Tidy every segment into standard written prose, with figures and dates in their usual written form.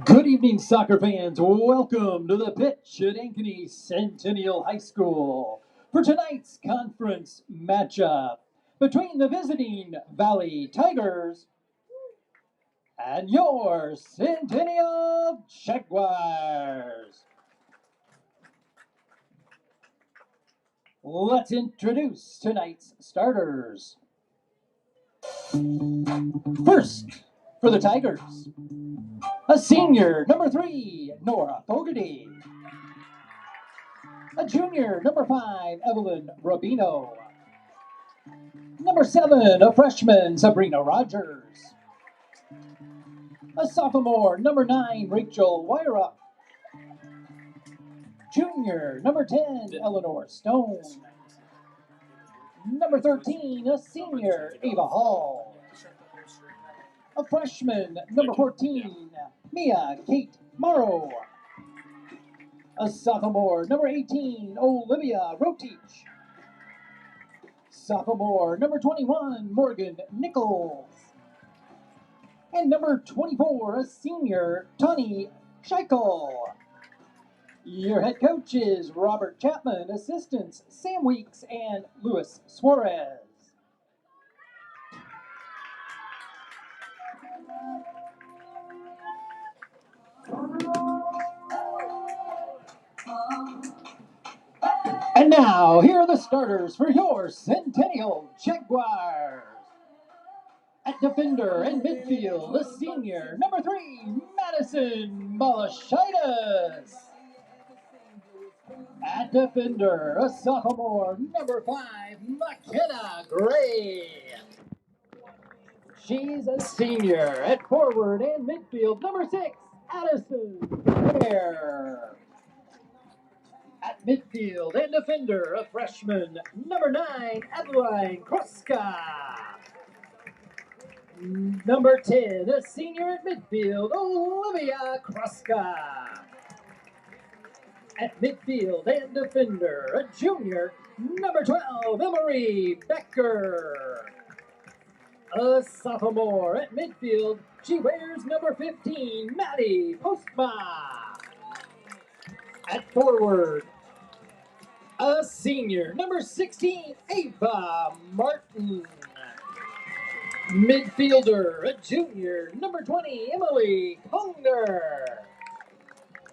Good evening, soccer fans. Welcome to the pitch at Ankeny Centennial High School for tonight's conference matchup between the visiting Valley Tigers and your Centennial Jaguars. Let's introduce tonight's starters. First, for the Tigers, a senior, number 3, Nora Fogarty. A junior, number 5, Evelyn Rubino. Number 7, a freshman, Sabrina Rogers. A sophomore, number 9, Rachel Wyrup. Junior, number 10, Eleanor Stone. Number 13, a senior, Ava Hall. A freshman, number 14, Mia Kate Morrow. A sophomore, number 18, Olivia Rotich. Sophomore, number 21, Morgan Nichols. And number 24, a senior, Tani Scheichel. Your head coach is Robert Chapman, assistants Sam Weeks and Luis Suarez. And now, here are the starters for your Centennial Jaguars. At defender and midfield, the senior, number 3, Madison Malashaitis. At defender, a sophomore, number 5, McKenna Gray. She's a senior. At forward and midfield, number 6, Addison Ware. At midfield and defender, a freshman, number 9, Adeline Kroska. Number 10, a senior at midfield, Olivia Kroska. At midfield and defender, a junior, number 12, Emery Becker. A sophomore at midfield, she wears number 15, Maddie Postma. At forward, a senior, number 16, Ava Martin. Midfielder, a junior, number 20, Emily Conger.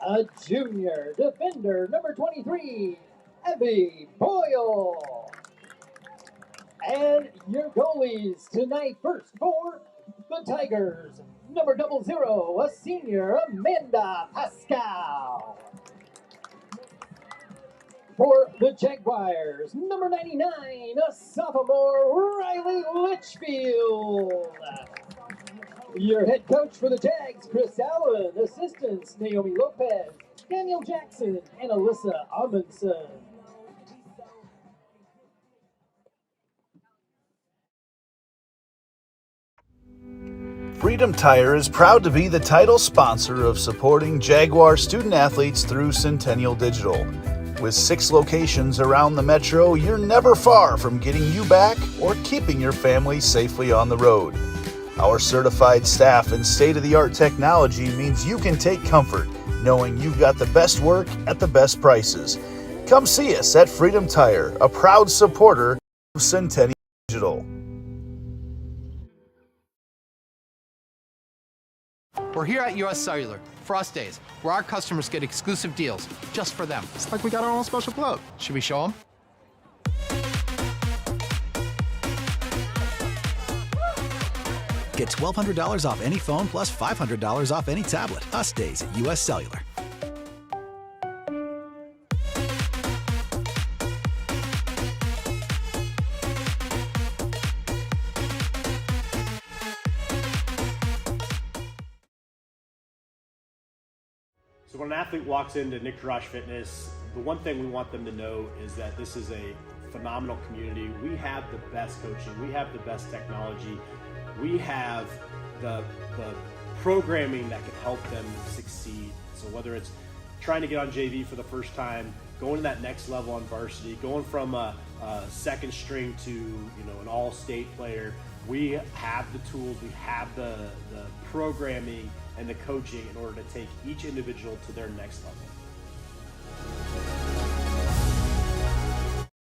A junior defender, number 23, Abby Boyle. And your goalies tonight, first for the Tigers, number 00, a senior, Amanda Pascal. For the Jaguars, number 99, a sophomore, Riley Litchfield. Your head coach for the Jags, Chris Allen. Assistants, Naomi Lopez, Daniel Jackson, and Alyssa Amundsen. Freedom Tire is proud to be the title sponsor of supporting Jaguar student athletes through Centennial Digital. With 6 locations around the metro, you're never far from getting you back or keeping your family safely on the road. Our certified staff and state-of-the-art technology means you can take comfort knowing you've got the best work at the best prices. Come see us at Freedom Tire, a proud supporter of Centennial Digital. We're here at US Cellular, Frost Days, where our customers get exclusive deals just for them. It's like we got our own special club. Should we show them? Get $1,200 off any phone plus $500 off any tablet. Us Days at US Cellular. So when an athlete walks into Nick Garage Fitness, the one thing we want them to know is that this is a phenomenal community. We have the best coaching. We have the best technology. We have the programming that can help them succeed. So whether it's trying to get on JV for the first time, going to that next level on varsity, going from a second string to an all-state player, we have the tools, we have the programming and the coaching in order to take each individual to their next level.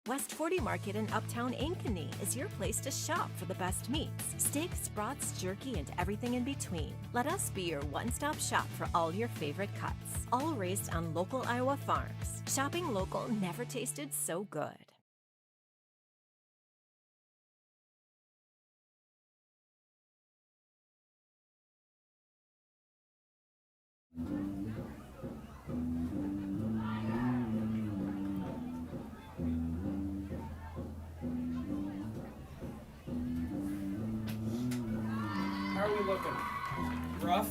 West 40 Market in Uptown Ankeny is your place to shop for the best meats, steaks, brats, jerky, and everything in between. Let us be your one-stop shop for all your favorite cuts, all raised on local Iowa farms. Shopping local never tasted so good. How are we looking? Rough?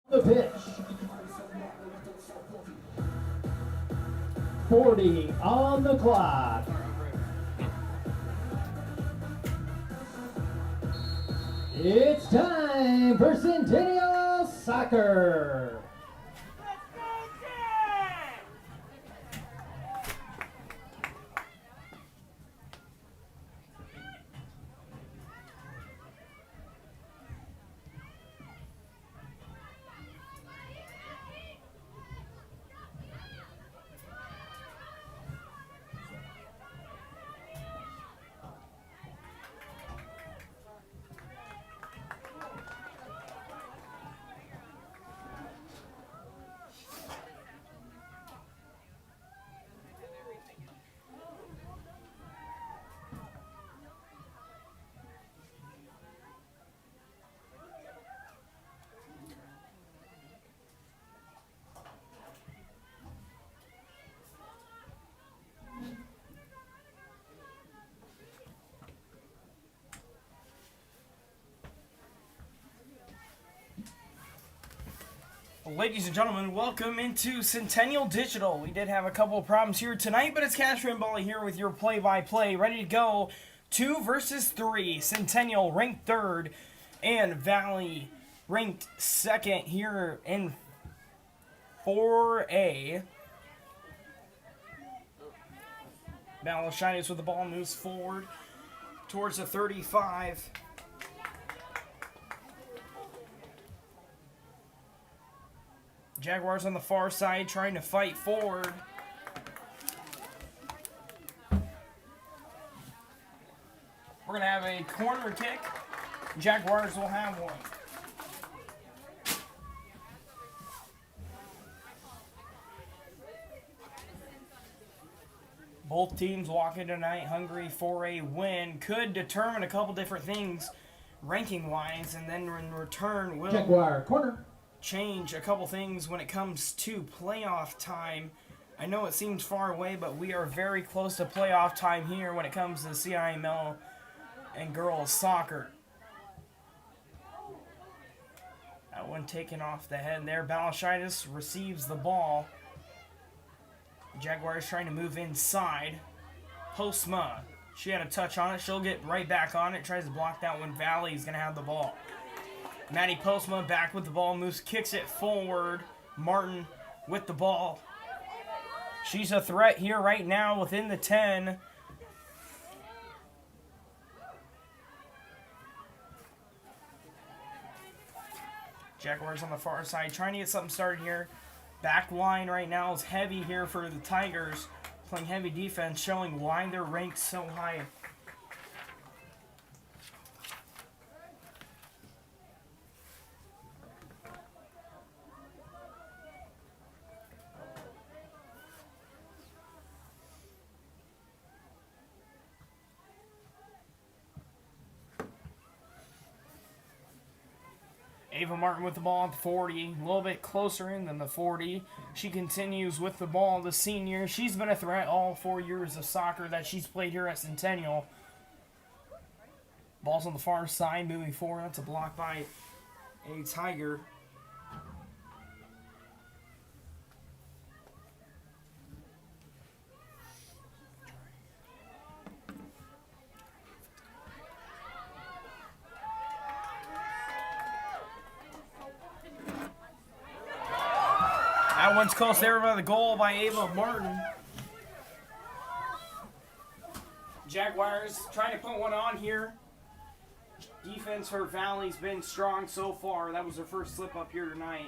The pitch. 40 on the clock. It's time for Centennial Soccer. Ladies and gentlemen, welcome into Centennial Digital. We did have a couple of problems here tonight, but it's Cash Ramboli here with your play-by-play, ready to go. 2 versus 3. Centennial ranked 3rd, and Valley ranked 2nd here in 4A. Balashitis with the ball moves forward towards the 35. Jaguars on the far side trying to fight forward. We're going to have a corner kick. Jaguars will have one. Both teams walking tonight hungry for a win. Could determine a couple different things ranking-wise, and then in return will Jaguar corner. Change a couple things when it comes to playoff time. I know it seems far away, but we are very close to playoff time here when it comes to CIML and girls soccer. That one taken off the head there. Balashitis receives the ball. Jaguars trying to move inside. Postma. She had a touch on it. She'll get right back on it. Tries to block that one. Valley's going to have the ball. Maddie Postma back with the ball, moves, kicks it forward. Martin with the ball. She's a threat here right now within the 10. Jaguars on the far side trying to get something started here. Back line right now is heavy here for the Tigers. Playing heavy defense, showing why they're ranked so high. Ava Martin with the ball at the 40, a little bit closer in than the 40. She continues with the ball, the senior. She's been a threat all 4 years of soccer that she's played here at Centennial. Ball's on the far side, moving forward. That's a block by a Tiger. That one's close there by the goal by Ava Martin. Jaguars trying to put one on here. Defense for Valley's been strong so far. That was their first slip up here tonight.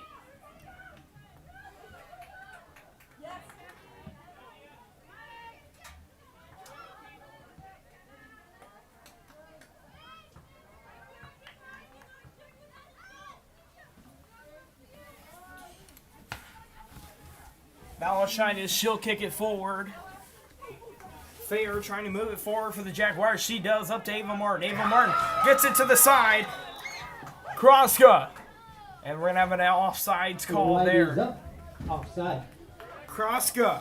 Balashine she'll kick it forward. Fair trying to move it forward for the Jaguars. She does, up to Ava Martin. Ava Martin gets it to the side. Kroska. And we're going to have an offsides call there. Offside. Kroska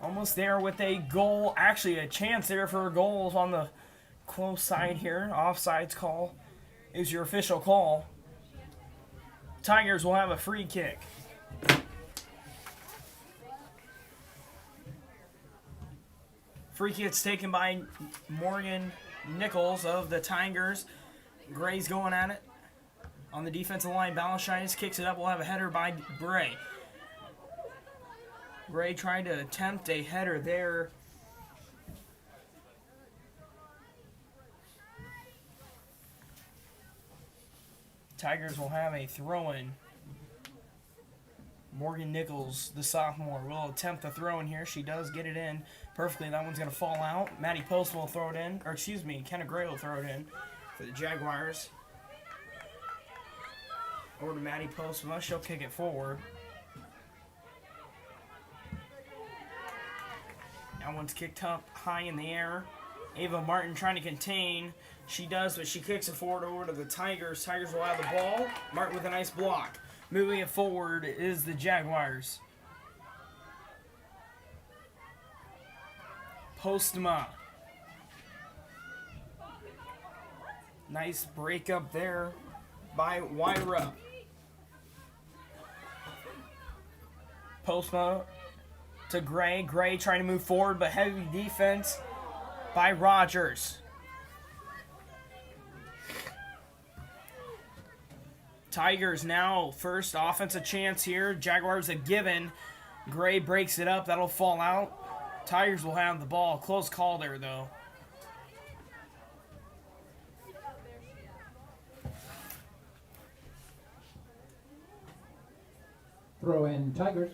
almost there with a goal. Actually, a chance there for goals on the close side here. Offsides call is your official call. Tigers will have a free kick. Free kick's taken by Morgan Nichols of the Tigers. Gray's going at it. On the defensive line, Balashine kicks it up. We'll have a header by Bray. Gray trying to attempt a header there. Tigers will have a throw-in. Morgan Nichols, the sophomore, will attempt the throw in here. She does get it in perfectly. That one's going to fall out. Maddie Post will throw it in. Or excuse me, Kenna Gray will throw it in for the Jaguars. Over to Maddie Post. She'll kick it forward. That one's kicked up high in the air. Ava Martin trying to contain. She does, but she kicks it forward over to the Tigers. Tigers will have the ball. Martin with a nice block. Moving it forward is the Jaguars. Postma. Nice break up there by Wyra. Postma to Gray. Gray trying to move forward, but heavy defense by Rogers. Tigers now first offensive chance here. Jaguars a given. Gray breaks it up. That'll fall out. Tigers will have the ball. Close call there, though. Throw in Tigers.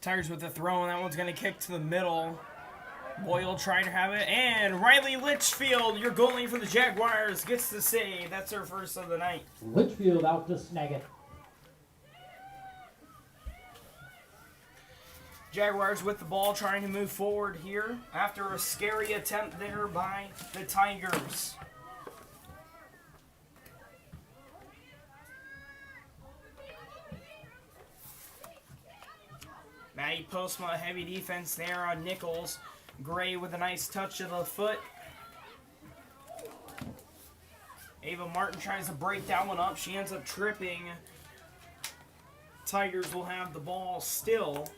Tigers with the throw, and that one's going to kick to the middle. Boyle trying to have it, and Riley Litchfield, your goalie for the Jaguars, gets the save. That's her first of the night. Litchfield out to snag it. Jaguars with the ball, trying to move forward here after a scary attempt there by the Tigers. Maddie Postma, heavy defense there on Nichols. Gray with a nice touch of the foot. Ava Martin tries to break that one up. She ends up tripping. Tigers will have the ball still.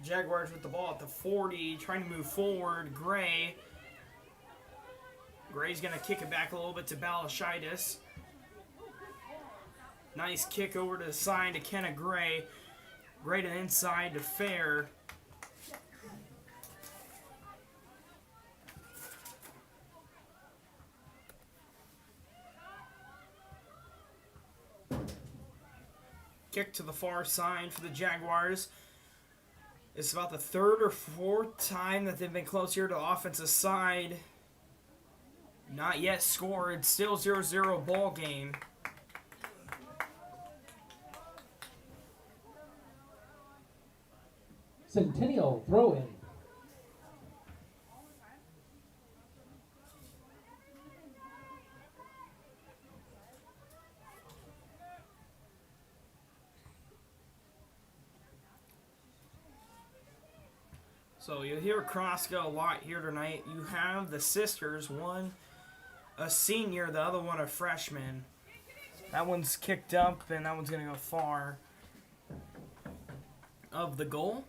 Jaguars with the ball at the 40, trying to move forward. Gray. Gray's going to kick it back a little bit to Balashidis. Nice kick over to the side to Kenna Gray. Gray to the inside to Fair. Kick to the far side for the Jaguars. It's about the third or fourth time that they've been close here to the offensive side. Not yet scored. Still 0-0 ball game. Centennial throw-in. So you'll hear Kroska a lot here tonight. You have the sisters, one a senior, the other one a freshman. That one's kicked up, and that one's going to go far of the goal.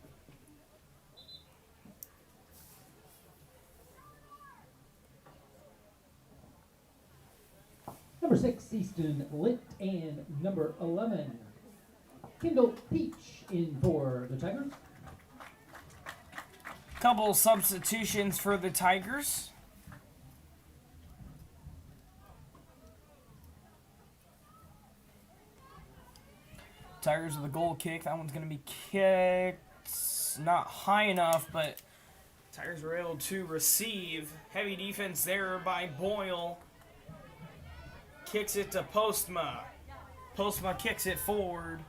Number 6, Easton Litt, and number 11, Kendall Peach in for the Tigers. Couple substitutions for the Tigers. Tigers with a goal kick. That one's going to be kicked not high enough, but Tigers were able to receive. Heavy defense there by Boyle. Kicks it to Postma. Postma kicks it forward.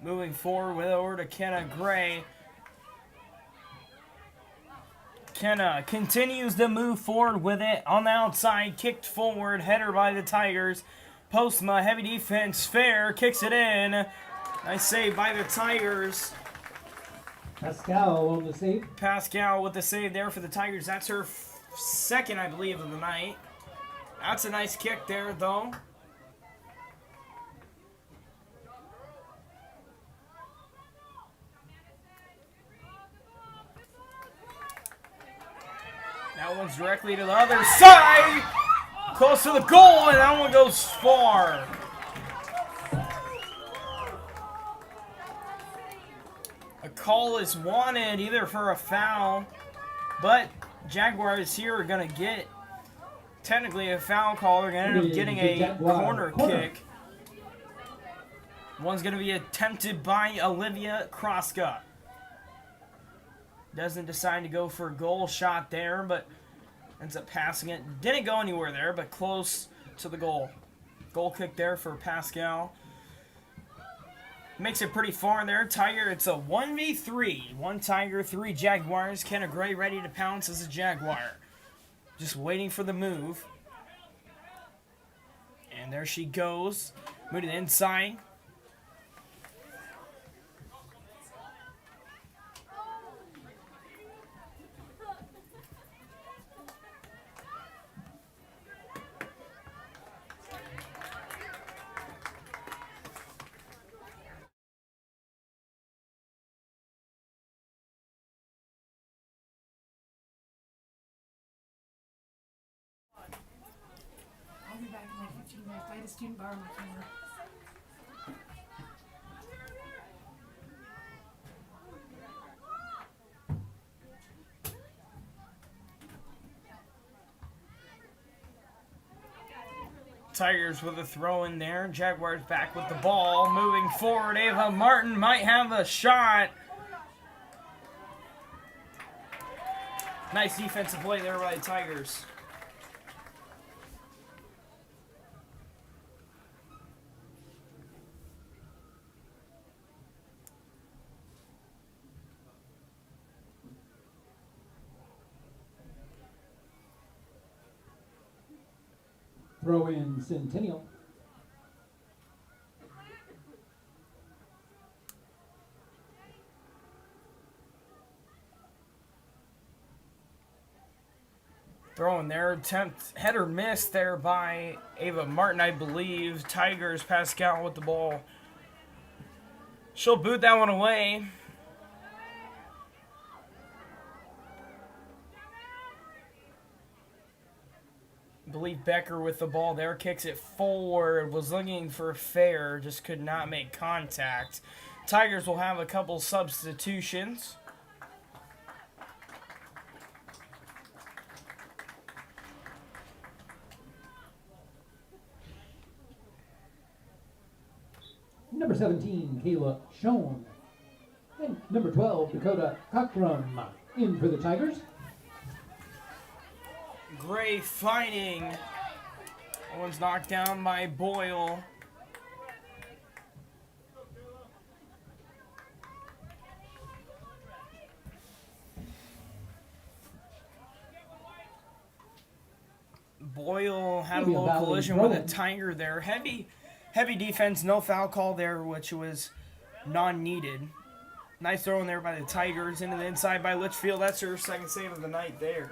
Moving forward with over to Kenna Gray. Kenna continues to move forward with it on the outside. Kicked forward. Header by the Tigers. Postma, heavy defense. Fair kicks it in. Nice save by the Tigers. Pascal on the save. Pascal with the save there for the Tigers. That's her second, I believe, of the night. That's a nice kick there, though. That one's directly to the other side. Close to the goal, and that one goes far. A call is wanted either for a foul, but Jaguars here are going to get technically a foul call. They're going to end up getting a corner kick. One's going to be attempted by Olivia Kroska. Doesn't decide to go for a goal shot there, but ends up passing it. Didn't go anywhere there, but close to the goal. Goal kick there for Pascal. Makes it pretty far there. Tiger, it's a 1v3. 1 Tiger, 3 Jaguars. Kenna Gray ready to pounce as a Jaguar. Just waiting for the move. And there she goes. Move to the inside. I'll be back in like 15 minutes. I had a student borrow my camera. Tigers with a throw in there. Jaguars back with the ball. Moving forward. Ava Martin might have a shot. Nice defensive play there by the Tigers. Throw in Centennial. Throw in there. Attempt header miss there by Ava Martin, I believe. Tigers, Pascal with the ball. She'll boot that one away. I believe Becker with the ball there, kicks it forward, was looking for a fair, just could not make contact. Tigers will have a couple substitutions. Number 17, Kayla Schoen. And Number 12, Dakota Cockrum in for the Tigers. Gray fighting. That one's knocked down by Boyle. Boyle had a little collision with a Tiger there. Heavy defense, no foul call there, which was non-needed. Nice throw in there by the Tigers into the inside by Litchfield. That's her second save of the night there.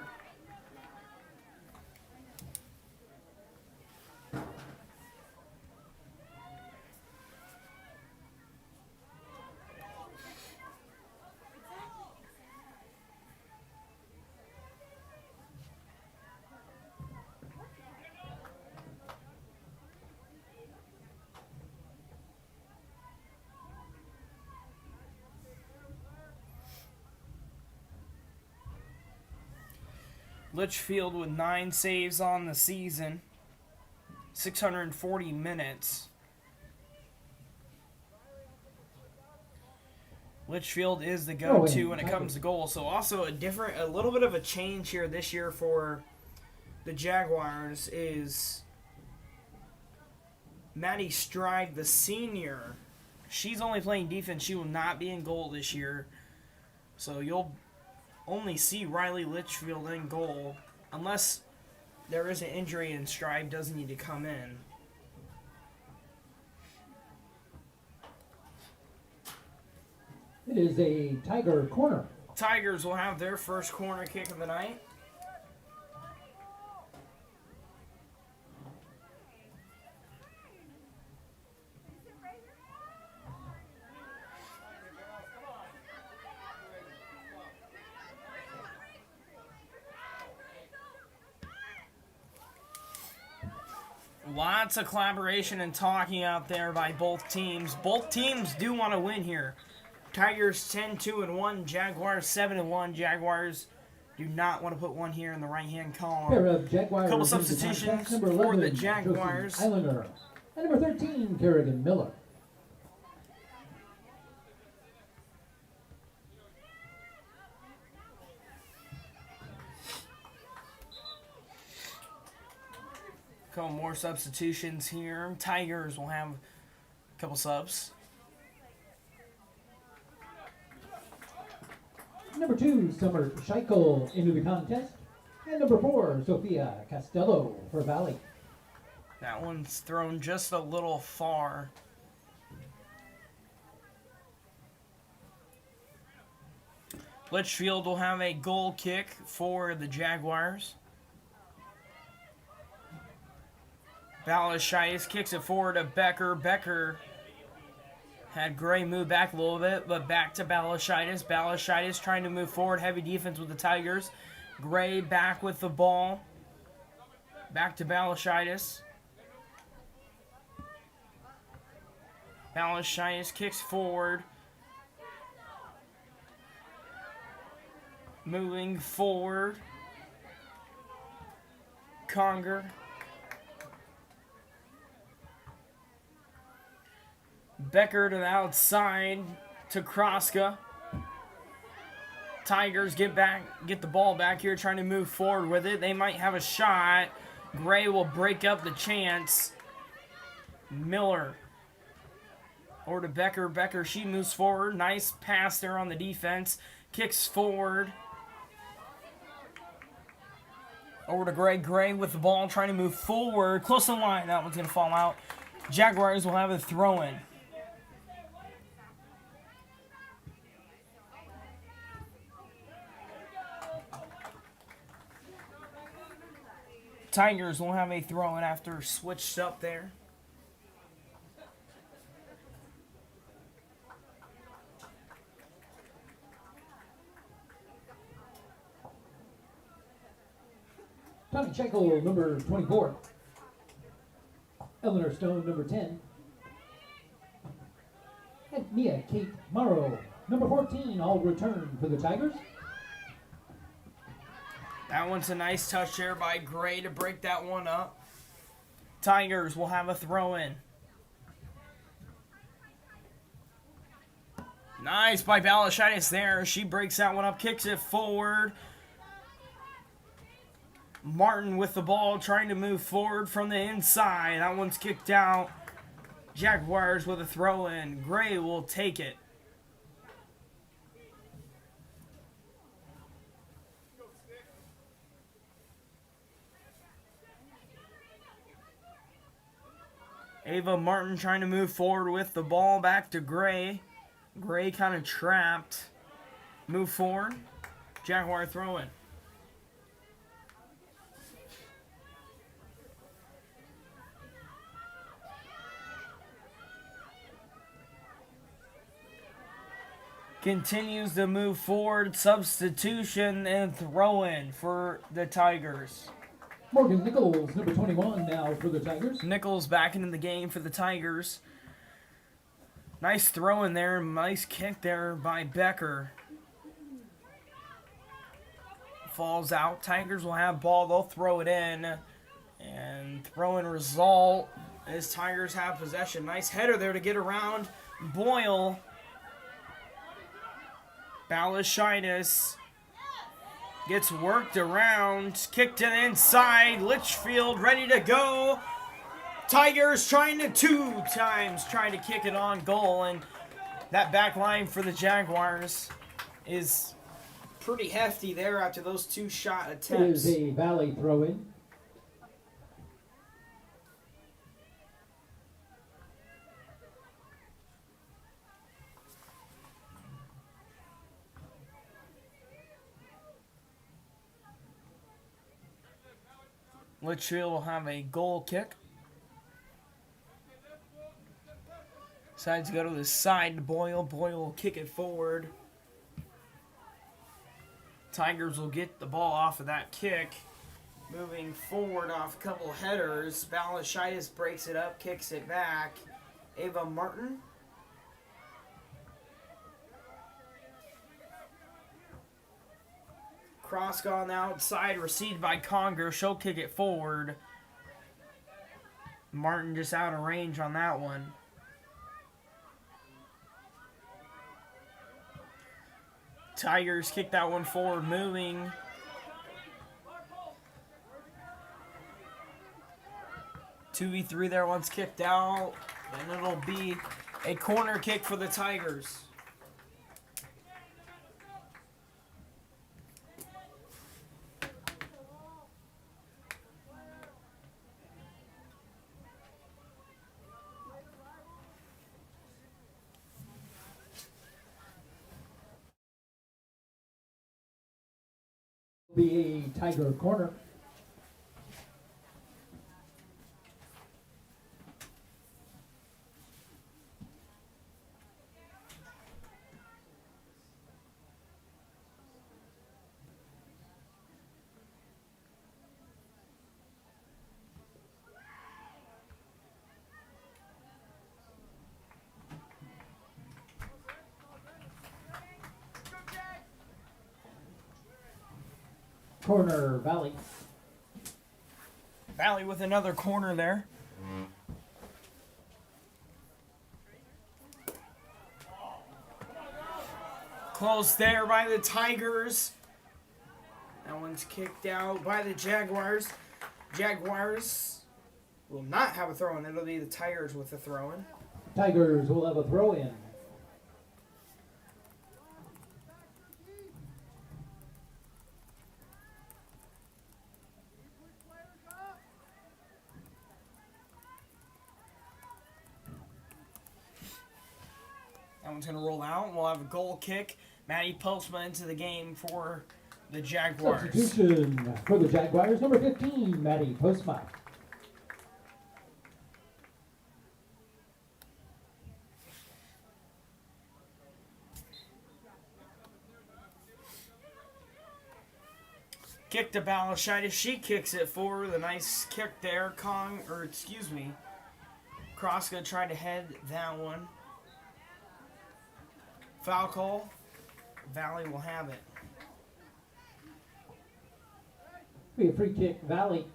Litchfield with 9 saves on the season, 640 minutes. Litchfield is the go-to when it comes to goals. So also a little bit of a change here this year for the Jaguars is Maddie Stride, the senior. She's only playing defense. She will not be in goal this year. So you'll only see Riley Litchfield in goal unless there is an injury and Stride doesn't need to come in. It is a Tiger corner. Tigers will have their first corner kick of the night. Lots of collaboration and talking out there by both teams. Both teams do want to win here. Tigers 10-2-1, Jaguars 7-1. Jaguars do not want to put one here in the right-hand column. Couple substitutions for the Jaguars. Islander. And number 13, Kerrigan Miller. Couple more substitutions here. Tigers will have a couple subs. Number 2, Summer Scheichel into the contest. And number 4, Sophia Castello for Valley. That one's thrown just a little far. Litchfield will have a goal kick for the Jaguars. Balashitis kicks it forward to Becker. Becker had Gray move back a little bit, but back to Balashitis. Balashitis trying to move forward. Heavy defense with the Tigers. Gray back with the ball. Back to Balashitis. Balashitis kicks forward. Moving forward. Conger. Becker to the outside to Kroska. Tigers get the ball back here, trying to move forward with it. They might have a shot. Gray will break up the chance. Miller over to Becker. Becker, she moves forward. Nice pass there on the defense. Kicks forward. Over to Gray. Gray with the ball, trying to move forward. Close to the line. That one's going to fall out. Jaguars will have a throw-in. Tigers will have a throw-in after switched up there. Tommy Scheichel, number 24. Eleanor Stone, number 10. And Mia Kate Morrow, number 14, all return for the Tigers. That one's a nice touch there by Gray to break that one up. Tigers will have a throw-in. Nice by Balashitis there. She breaks that one up, kicks it forward. Martin with the ball, trying to move forward from the inside. That one's kicked out. Jaguars with a throw in. Gray will take it. Ava Martin trying to move forward with the ball, back to Gray. Gray kind of trapped. Move forward. Jaguar throw in. Continues to move forward. Substitution and throw in for the Tigers. Morgan Nichols, number 21 now for the Tigers. Nichols back into the game for the Tigers. Nice throw in there. Nice kick there by Becker. Falls out. Tigers will have ball. They'll throw it in. And throw in result as Tigers have possession. Nice header there to get around Boyle. Balashitis gets worked around, kicked to the inside. Litchfield ready to go. Tigers trying to trying to kick it on goal, and that back line for the Jaguars is pretty hefty there after those 2 shot attempts. Is a Valley throw in. Litchfield will have a goal kick. Decides to go to the side to Boyle. Boyle will kick it forward. Tigers will get the ball off of that kick. Moving forward off a couple headers. Balashitis breaks it up, kicks it back. Ava Martin. Cross on the outside, received by Conger. She'll kick it forward. Martin just out of range on that one. Tigers kick that one forward, moving. Two v 3 there, once kicked out. And it'll be a corner kick for the Tigers. Be a Tiger corner. Corner, Valley. Valley with another corner there. Close there by the Tigers. That one's kicked out by the Jaguars. Jaguars will not have a throw-in. It'll be the Tigers with the throw-in. Tigers will have a throw-in. That one's going to roll out. We'll have a goal kick. Maddie Postma into the game for the Jaguars. Substitution for the Jaguars, number 15, Maddie Postma. Kick to Balashitis. She kicks it forward. A nice kick there. Kroska tried to head that one. Foul call. Valley will have it. Be a free kick, Valley.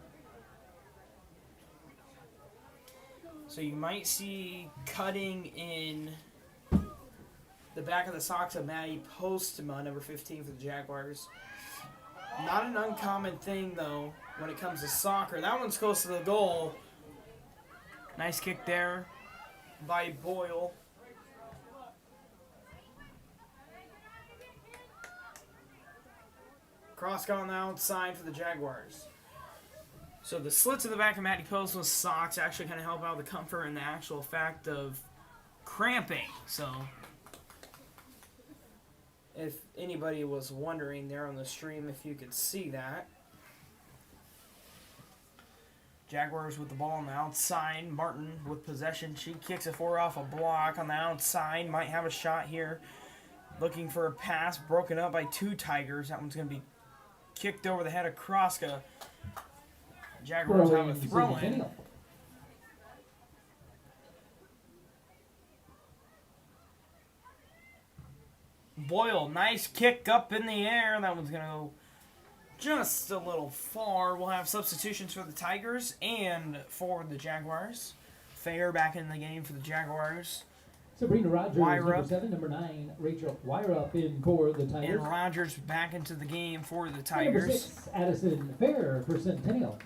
So you might see cutting in the back of the socks of Maddie Postma, number 15 for the Jaguars. Not an uncommon thing, though, when it comes to soccer. That one's close to the goal. Nice kick there by Boyle. Cross on the outside for the Jaguars. So the slits in the back of Matty Postma's socks actually kind of help out the comfort and the actual fact of cramping. So if anybody was wondering there on the stream if you could see that. Jaguars with the ball on the outside. Martin with possession. She kicks it forward off a block on the outside. Might have a shot here. Looking for a pass. Broken up by two Tigers. That one's going to be kicked over the head of Kroska. Jaguars have a throw-in. Boyle, nice kick up in the air. That one's going to go just a little far. We'll have substitutions for the Tigers and for the Jaguars. Fair back in the game for the Jaguars. Sabrina Rogers, number 7, number 9, Rachel Wyrup in for the Tigers. And Rogers back into the game for the And Tigers. number 6, Addison Fair for Centennial.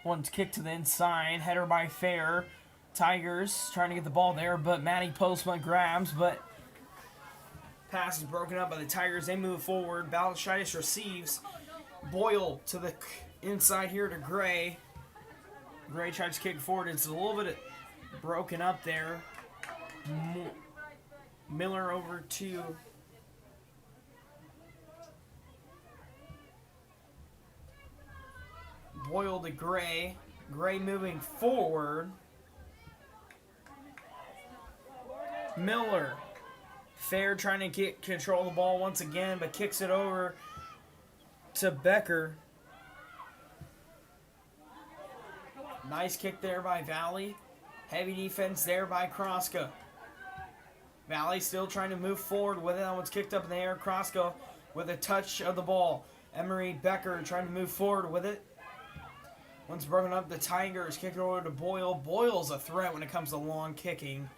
One's kicked to the inside, header by Fair. Tigers trying to get the ball there, but Maddie Postma grabs, but pass is broken up by the Tigers. They move forward. Balashitis receives. Boyle to the inside here to Gray. Gray tries to kick forward. It's a little bit broken up there. Miller over to Boyle to Gray. Gray moving forward. Miller. Fair trying to get control of the ball once again, but kicks it over to Becker. Nice kick there by Valley. Heavy defense there by Kroska. Valley still trying to move forward with it. That one's kicked up in the air. Kroska with a touch of the ball. Emery Becker trying to move forward with it. Once broken up, the Tigers kick it over to Boyle. Boyle's a threat when it comes to long kicking.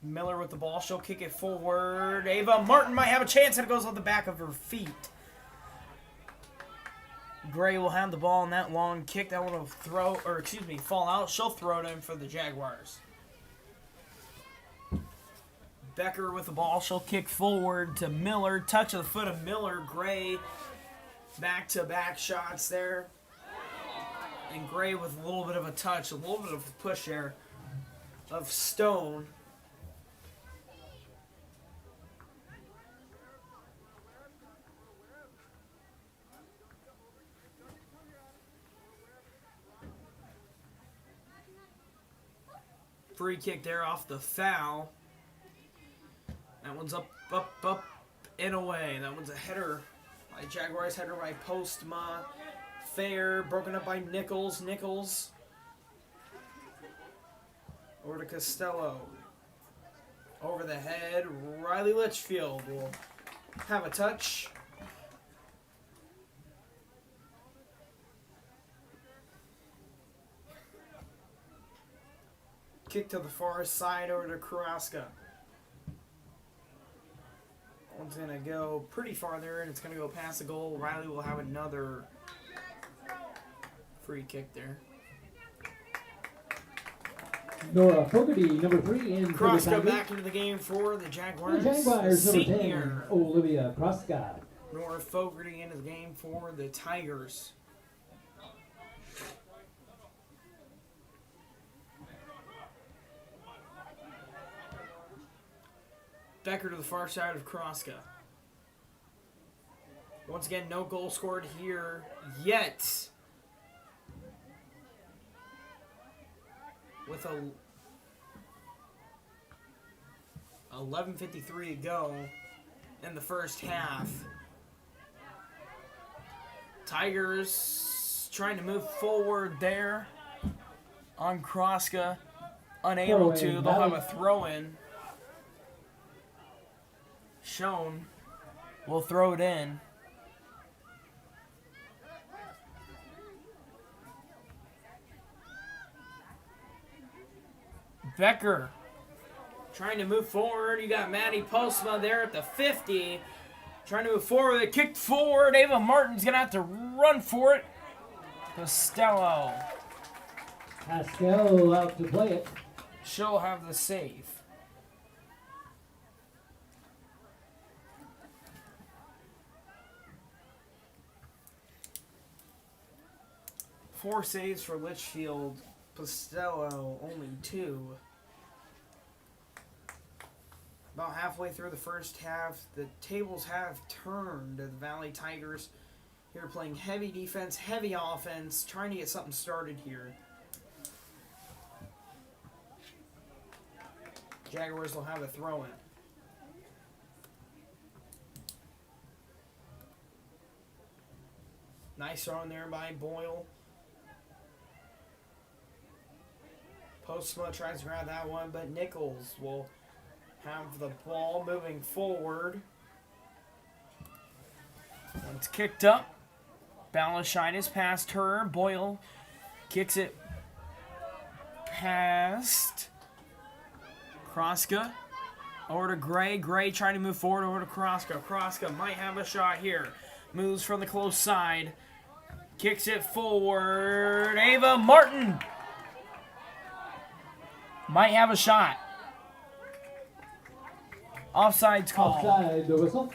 Miller with the ball. She'll kick it forward. Ava Martin might have a chance, and it goes on the back of her feet. Gray will have the ball on that long kick. That one will fall out. She'll throw it in for the Jaguars. Becker with the ball. She'll kick forward to Miller. Touch of the foot of Miller. Gray back-to-back shots there. And Gray with a little bit of a touch, a little bit of a push there of Stone. Free kick there off the foul. That one's up, and away. That one's a header by Jaguars, header by Postma. Fair, broken up by Nichols. Nichols over to Costello. Over the head, Riley Litchfield will have a touch. Kick to the far side over to Karaska. One's going to go pretty far there, and it's going to go past the goal. Riley will have another free kick there. Nora Fogarty, number 3, in for the Kroska Tigers. back into the game for the Jaguars. The Jaguars, number 10, Senior Olivia Kroska. Nora Fogarty into the game for the Tigers. Becker to the far side of Kroska. Once again, no goal scored here yet. With a 11:53 to go in the first half. Tigers trying to move forward there on Kroska. Unable to. They'll have a throw-in. Schoen will throw it in. Becker trying to move forward. You got Maddie Postma there at the 50. Trying to move forward. They kicked forward. Ava Martin's going to have to run for it. Costello. Pascal out to play it. She'll have the save. Four saves for Litchfield. Costello, only 2. About halfway through the first half, the tables have turned. The Valley Tigers here playing heavy defense, heavy offense, trying to get something started here. Jaguars will have a throw-in. Nice throw in there by Boyle. Postma tries to grab that one, but Nichols will have the ball moving forward. It's kicked up. Balashine is past her. Boyle kicks it past Kroska. Over to Gray. Gray trying to move forward over to Kroska. Kroska might have a shot here. Moves from the close side. Kicks it forward. Ava Martin might have a shot. Offside's call. Offside, the whistle.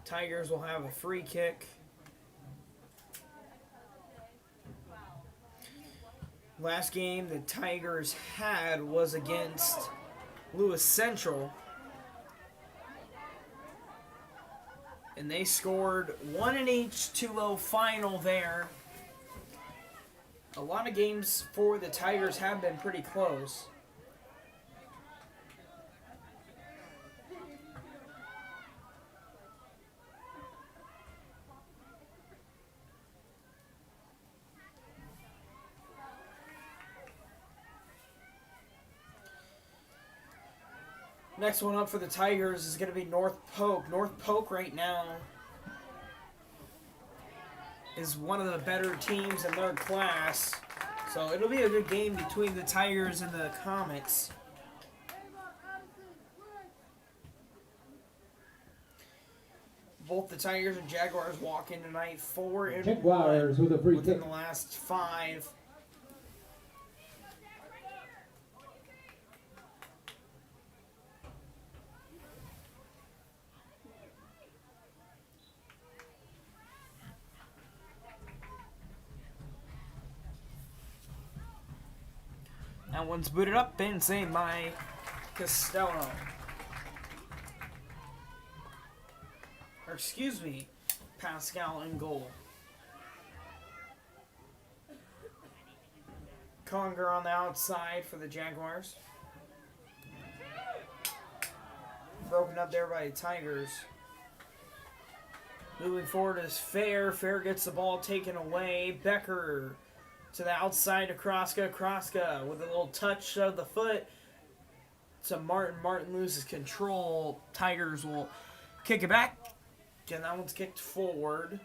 Tigers will have a free kick. Last game the Tigers had was against Lewis Central. And they scored 1 in each 2-0 final there. A lot of games for the Tigers have been pretty close. Next one up for the Tigers is going to be North Polk. North Polk right now is one of the better teams in their class. So it'll be a good game between the Tigers and the Comets. Both the Tigers and Jaguars walk in tonight 4-1 Jaguars with a free within kick. the last 5. That one's booted up and saved by Costello. Or excuse me, Pascal in goal. Conger on the outside for the Jaguars. Broken up there by the Tigers. Moving forward is Fair. Fair gets the ball taken away. Becker to the outside of Kroska. Kroska with a little touch of the foot to Martin. Martin loses control. Tigers will kick it back. And that one's kicked forward.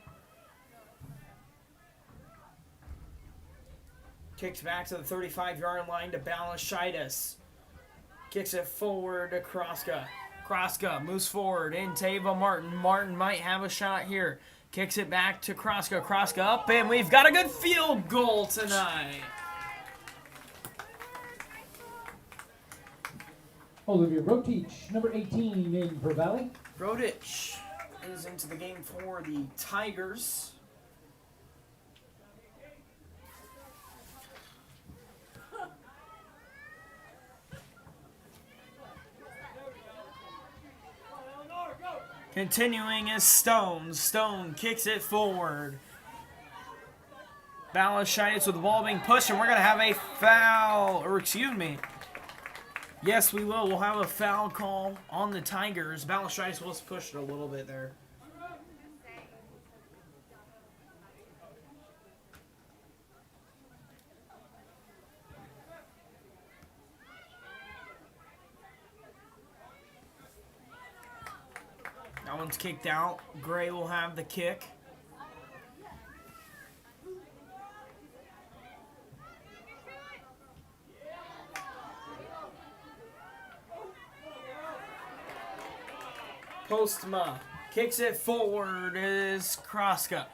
Kicks back to the 35-yard line to Balashitis. Kicks it forward to Kroska. Kroska moves forward into Ava Martin. Martin might have a shot here. Kicks it back to Kroska. Kroska up, and we've got a good field goal tonight. Olivia Rotich, number 18 in for Valley. Rodich is into the game for the Tigers. Continuing is Stone. Stone kicks it forward. Balashitis with the ball being pushed, and we're going to have a foul. Or excuse me. Yes, we will. We'll have a foul call on the Tigers. Balashitis was pushed a little bit there. That one's kicked out. Gray will have the kick. Postma kicks it forward is Kroska.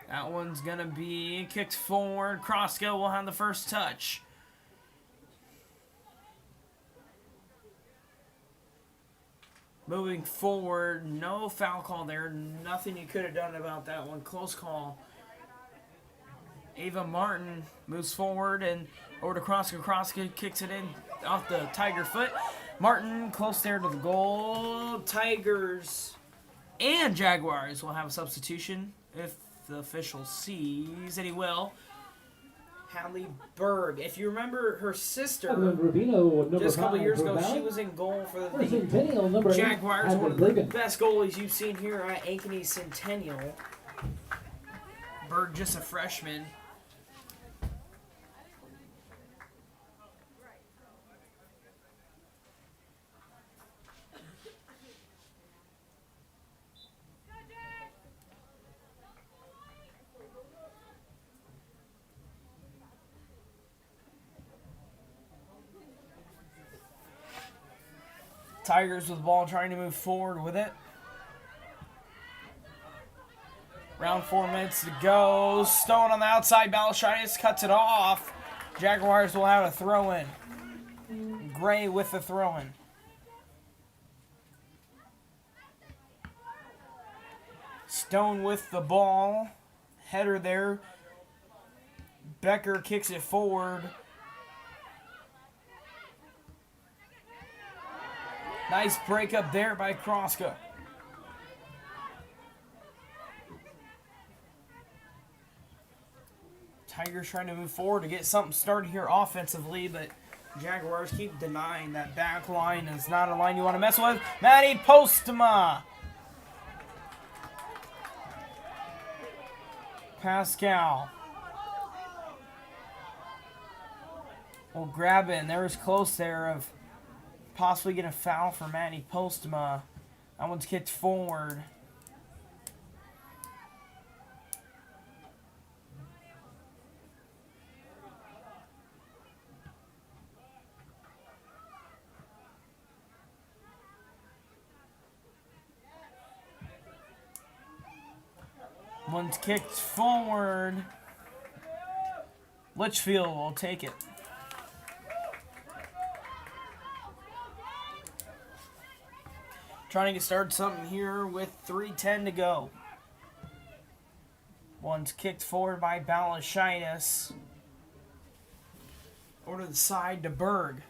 That one's going to be kicked forward. Kroska will have the first touch. Moving forward, no foul call there. Nothing you could have done about that one. Close call. Ava Martin moves forward and over to Kroska. Kroska kicks it in off the Tiger foot. Martin close there to the goal. Tigers and Jaguars will have a substitution if the official sees, and he will. Hallie Berg. If you remember her sister, just a couple years ago, she was in goal for the Jaguars. One of the best goalies you've seen here at Ankeny Centennial. Berg just a freshman. Tigers with the ball trying to move forward with it. Around 4 minutes to go. Stone on the outside. Balashitis cuts it off. Jaguars will have a throw-in. Gray with the throw-in. Stone with the ball. Header there. Becker kicks it forward. Nice break up there by Kroska. Tigers trying to move forward to get something started here offensively, but Jaguars keep denying that back line is not a line you want to mess with. Maddie Postma. Pascal. Will grab it, and there was close there of possibly get a foul for Maddie Postma. That one's kicked forward. One's kicked forward. Litchfield will take it. Trying to get started something here with 3:10 to go. One's kicked forward by Balashitis. Over to the side to Berg.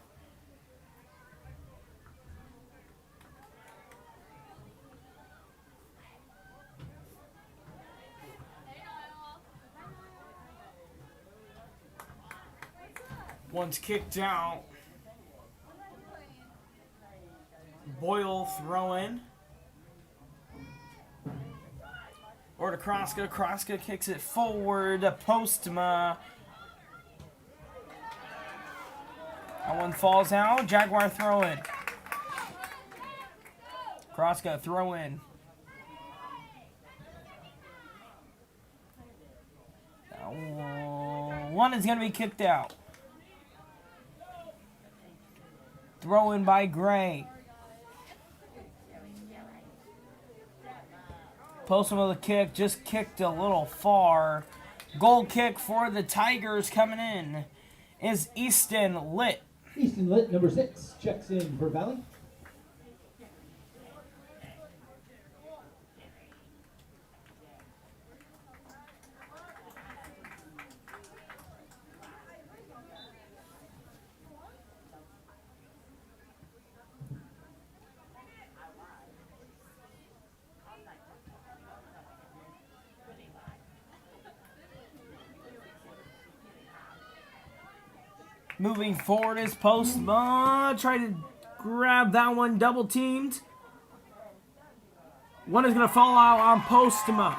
One's kicked out. Boyle throw in. Or to Kroska. Kroska kicks it forward to Postma. That one falls out. Jaguar throw in. Kroska throw in. One is going to be kicked out. Throw in by Gray. Postman with a kick, just kicked a little far. Goal kick for the Tigers coming in is Easton Litt. Easton Litt, number 6, checks in for Valley. Moving forward is Postma. Try to grab that one, double teamed. One is going to fall out on Postma.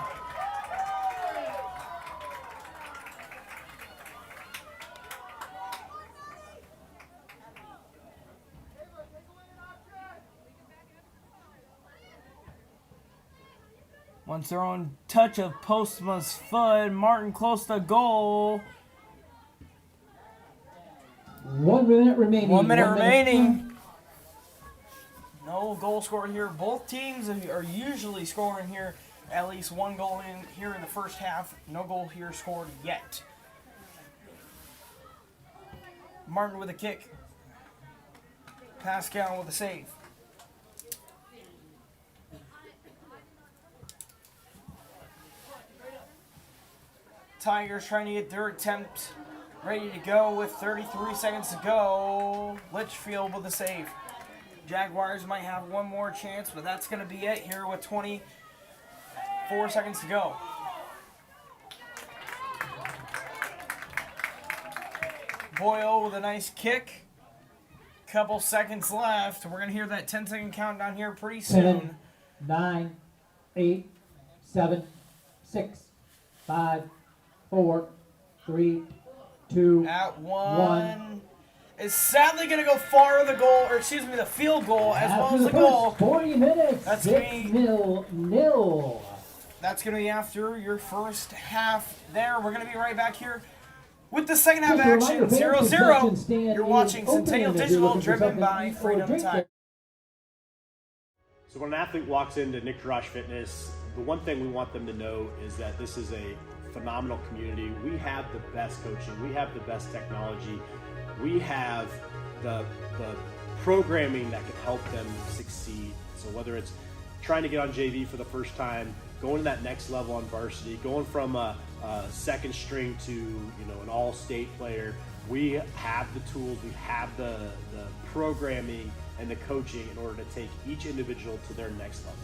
Once they're on touch of Postma's foot, Martin close to goal. 1 minute remaining. 1 minute remaining. No goal scored here. Both teams are usually scoring here at least one goal in here in the first half. No goal here scored yet. Martin with a kick. Pascal with a save. Tigers trying to get their attempt ready to go with 33 seconds to go. Litchfield with a save. Jaguars might have one more chance, but that's going to be it here with 24 seconds to go. Boyle with a nice kick. Couple seconds left. We're going to hear that 10-second countdown here pretty soon. 10, 9, 8, 7, 6, 5, 4, 3, 2, at one. Is sadly going to go far of the goal, or excuse me, the field goal as well as the goal. 40 minutes. That's 6-0. That's going to be after your first half there. We're going to be right back here with the second half action. 0-0. You're watching Centennial Digital, driven by Freedom Time. So when an athlete walks into Nick Rush Fitness, the one thing we want them to know is that this is a phenomenal community. We have the best coaching. We have the best technology. We have the programming that can help them succeed. So whether it's trying to get on JV for the first time, going to that next level on varsity, going from a second string to an all-state player, we have the tools, we have the programming and the coaching in order to take each individual to their next level.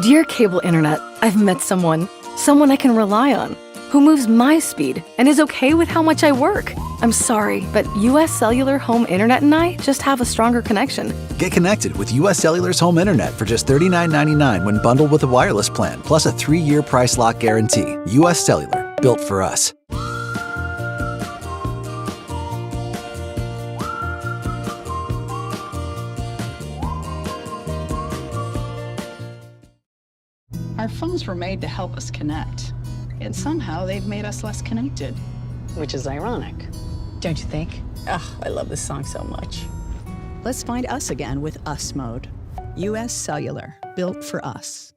Dear Cable Internet, I've met someone I can rely on, who moves my speed and is okay with how much I work. I'm sorry, but US Cellular Home Internet and I just have a stronger connection. Get connected with US Cellular's home internet for just $39.99 when bundled with a wireless plan, plus a 3-year price lock guarantee. US Cellular, built for us. Our phones were made to help us connect, and somehow they've made us less connected. Which is ironic, don't you think? Ugh, I love this song so much. Let's find us again with Us Mode. US Cellular, built for us.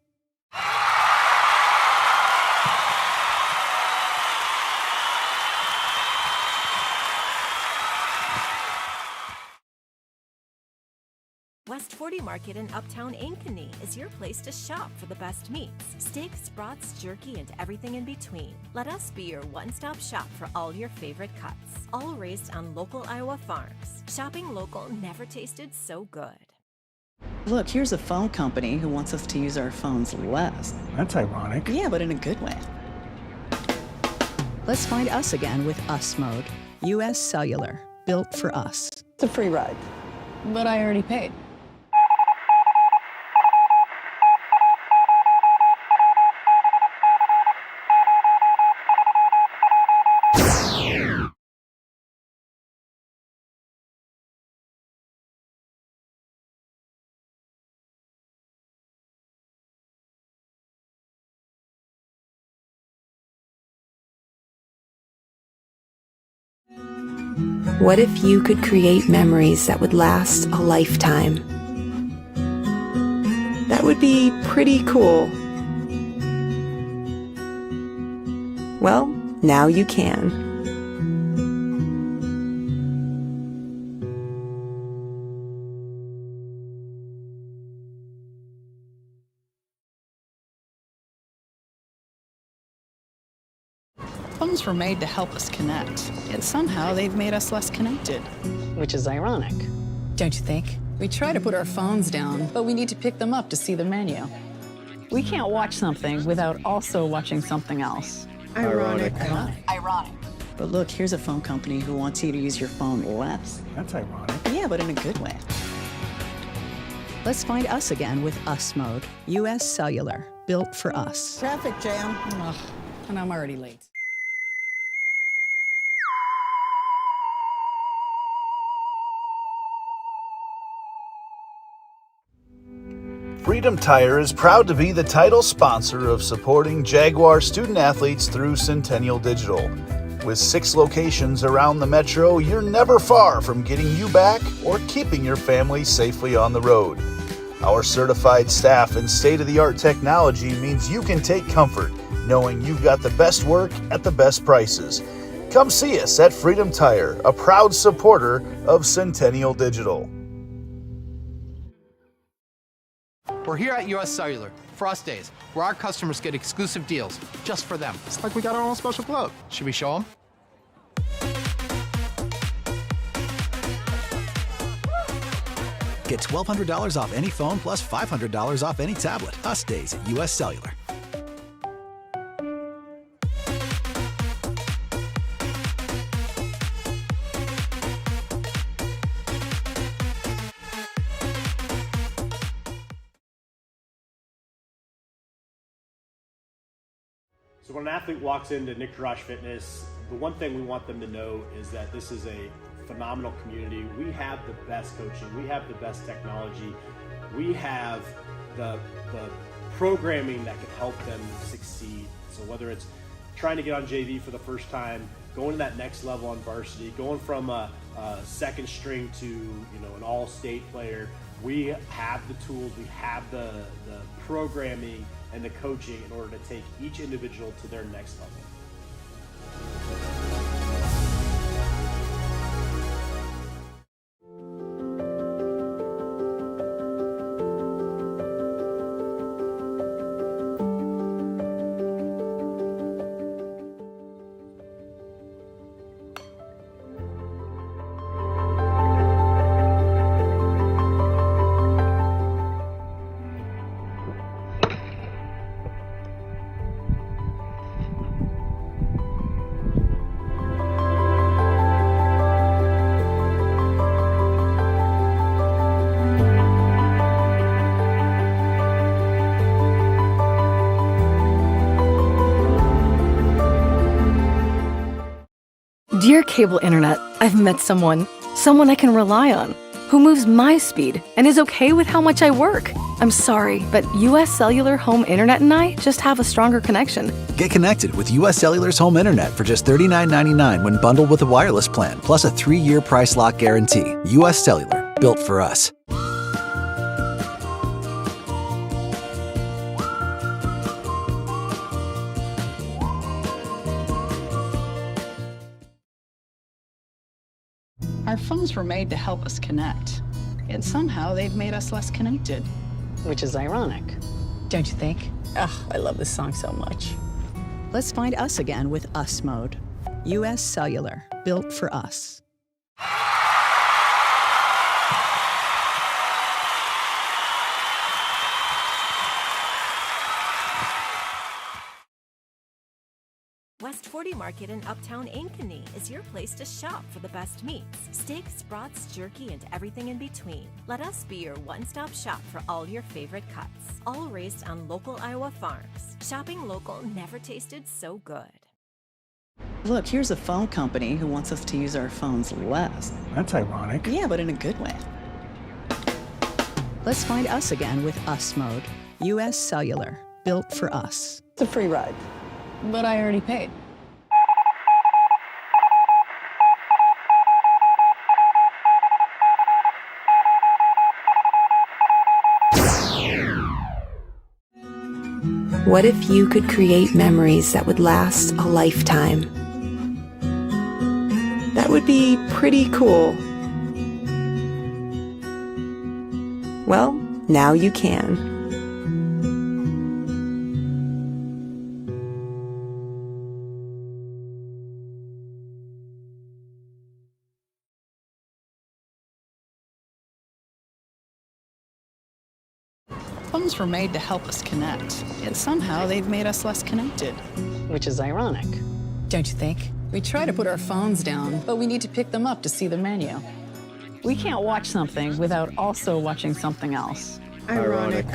West 40 Market in Uptown Ankeny is your place to shop for the best meats, steaks, brats, jerky, and everything in between. Let us be your one-stop shop for all your favorite cuts, all raised on local Iowa farms. Shopping local never tasted so good. Look, here's a phone company who wants us to use our phones less. That's ironic. Yeah, but in a good way. Let's find us again with Us Mode. US Cellular, built for us. It's a free ride, but I already paid. What if you could create memories that would last a lifetime? That would be pretty cool. Well, now you can. Phones were made to help us connect, yet somehow they've made us less connected. Which is ironic, don't you think? We try to put our phones down, but we need to pick them up to see the menu. We can't watch something without also watching something else. Ironic. But look, here's a phone company who wants you to use your phone less. That's ironic. Yeah, but in a good way. Let's find us again with Us Mode. US Cellular, built for us. Traffic jam. Ugh, and I'm already late. Freedom Tire is proud to be the title sponsor of supporting Jaguar student athletes through Centennial Digital. With 6 locations around the metro, you're never far from getting you back or keeping your family safely on the road. Our certified staff and state-of-the-art technology means you can take comfort knowing you've got the best work at the best prices. Come see us at Freedom Tire, a proud supporter of Centennial Digital. We're here at US Cellular, Frost Days, where our customers get exclusive deals just for them. It's like we got our own special club. Should we show them? Get $1,200 off any phone plus $500 off any tablet. Us Days at US Cellular. So when an athlete walks into Ankeny Fitness, the one thing we want them to know is that this is a phenomenal community. We have the best coaching, we have the best technology, we have the programming that can help them succeed. So whether it's trying to get on JV for the first time, going to that next level on varsity, going from a second string to an all-state player, we have the tools, we have the programming and the coaching in order to take each individual to their next level. Dear cable internet, I've met someone I can rely on, who moves my speed and is okay with how much I work. I'm sorry, but US Cellular Home Internet and I just have a stronger connection. Get connected with US Cellular's home internet for just $39.99 when bundled with a wireless plan, plus a 3-year price lock guarantee. US Cellular, built for us. Our phones were made to help us connect, yet somehow they've made us less connected. Which is ironic, don't you think? Ugh, I love this song so much. Let's find us again with Us Mode. US Cellular, built for us. West 40 Market in Uptown Ankeny is your place to shop for the best meats, steaks, brats, jerky, and everything in between. Let us be your one-stop shop for all your favorite cuts, all raised on local Iowa farms. Shopping local never tasted so good. Look, here's a phone company who wants us to use our phones less. That's ironic. Yeah, but in a good way. Let's find us again with Us Mode. US Cellular, built for us. It's a free ride. But I already paid. What if you could create memories that would last a lifetime? That would be pretty cool. Well, now you can. Phones were made to help us connect, yet somehow they've made us less connected. Which is ironic. Don't you think? We try to put our phones down, but we need to pick them up to see the menu. We can't watch something without also watching something else. Ironic.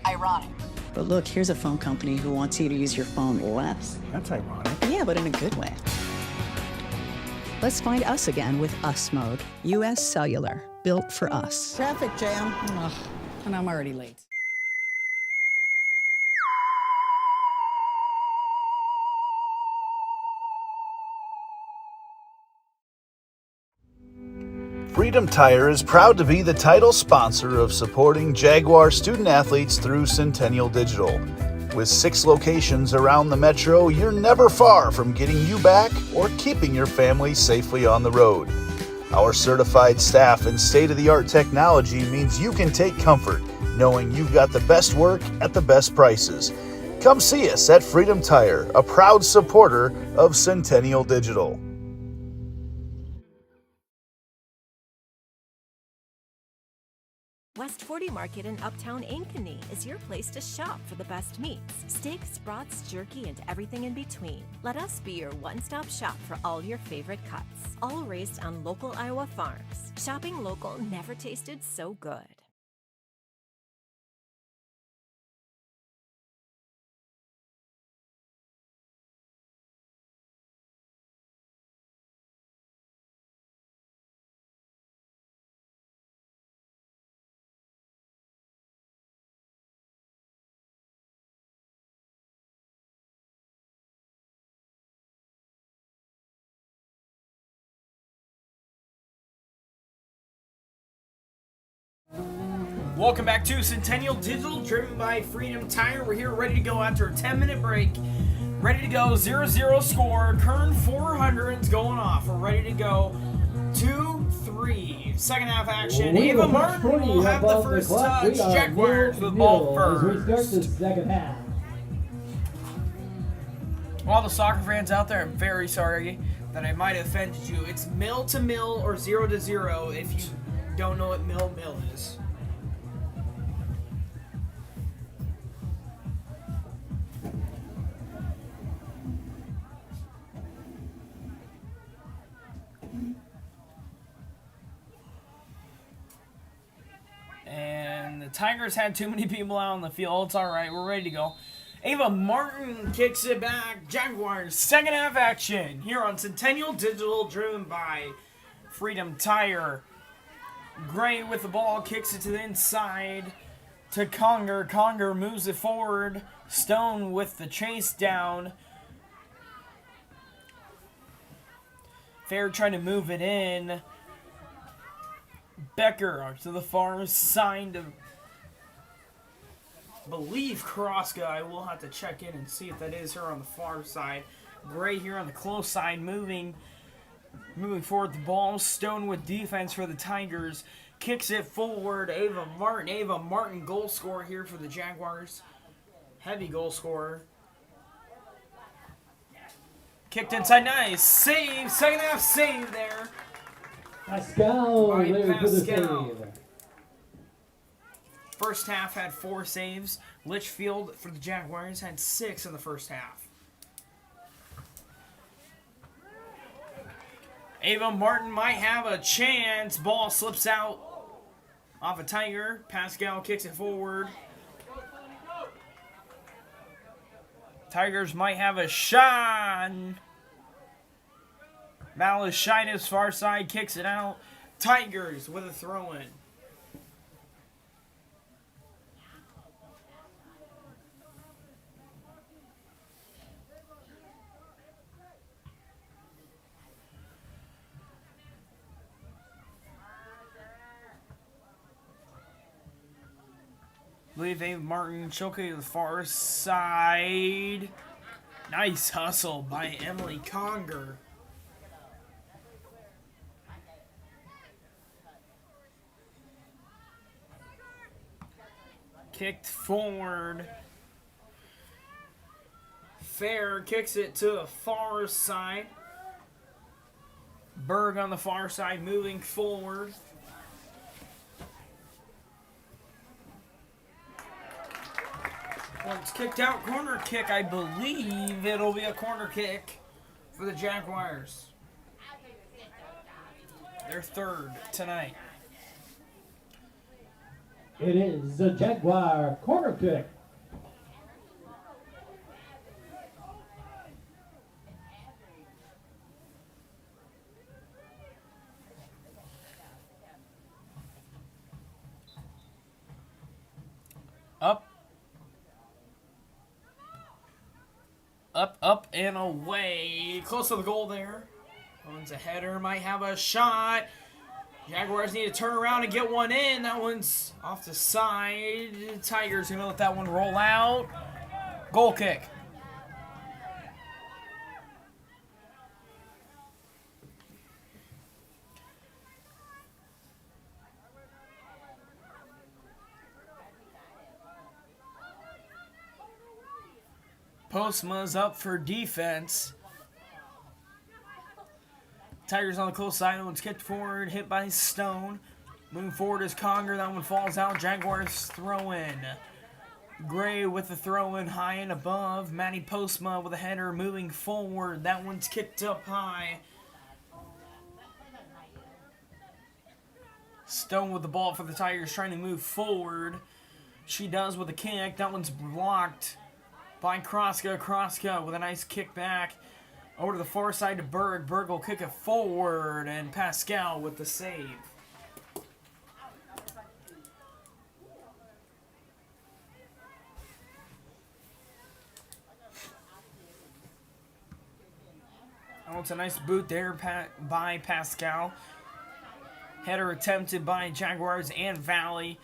Ironic. But look, here's a phone company who wants you to use your phone less. That's ironic. Yeah, but in a good way. Let's find us again with Us Mode. US Cellular, built for us. Traffic jam. Ugh, and I'm already late. Freedom Tire is proud to be the title sponsor of supporting Jaguar student athletes through Centennial Digital. With 6 locations around the metro, you're never far from getting you back or keeping your family safely on the road. Our certified staff and state-of-the-art technology means you can take comfort knowing you've got the best work at the best prices. Come see us at Freedom Tire, a proud supporter of Centennial Digital. West 40 Market in Uptown Ankeny is your place to shop for the best meats, steaks, brats, jerky, and everything in between. Let us be your one-stop shop for all your favorite cuts, all raised on local Iowa farms. Shopping local never tasted so good. Welcome back to Centennial Digital, driven by Freedom Tire. We're here ready to go after a 10-minute break. Ready to go, 0-0 score. Kern 400's going off. We're ready to go. 2-3. Second half action. Ava Martin will have the first touch. Jaguars with the ball first. As we start the second half. All the soccer fans out there, I'm very sorry that I might have offended you. It's mill to mill or 0-0 if you don't know what mill is. And the Tigers had too many people out on the field. It's all right. We're ready to go. Ava Martin kicks it back. Jaguars second half action here on Centennial Digital, driven by Freedom Tire. Gray with the ball, kicks it to the inside to Conger. Conger moves it forward. Stone with the chase down. Fair trying to move it in. Becker to the far side of, I believe, Kraska. I will have to check in and see if that is her on the far side. Gray here on the close side, moving forward the ball. Stone with defense for the Tigers. Kicks it forward. Ava Martin, goal scorer here for the Jaguars. Heavy goal scorer. Kicked inside, nice. Save, second half save there. Pascal there for the save. First half had 4 saves. Litchfield for the Jaguars had 6 in the first half. Ava Martin might have a chance. Ball slips out off a Tiger. Pascal kicks it forward. Tigers might have a shot. Malice Shyness far side kicks it out. Tigers with a throw-in. believe Ava Martin. She'll kick to the far side. Nice hustle by Emily Conger. Kicked forward. Fair kicks it to the far side. Berg on the far side moving forward. Once kicked out, corner kick. I believe it'll be a corner kick for the Jaguars. Their third tonight. It is a Jaguar corner kick. Up. Up, up, and away. Close to the goal there. One's a header, might have a shot. Jaguars need to turn around and get one in. That one's off the side. Tigers going to let that one roll out. Goal kick. Postma's up for defense. Tigers on the close side. That one's kicked forward, hit by Stone. Moving forward is Conger. That one falls out. Jaguars throw in. Gray with the throw in high and above. Maddie Postma with a header moving forward. That one's kicked up high. Stone with the ball for the Tigers trying to move forward. She does with a kick. That one's blocked by Kroska. Kroska with a nice kick back. Over to the far side to Berg. Berg will kick it forward, and Pascal with the save. Oh, it's a nice boot there by Pascal. Header attempted by Jaguars and Valley.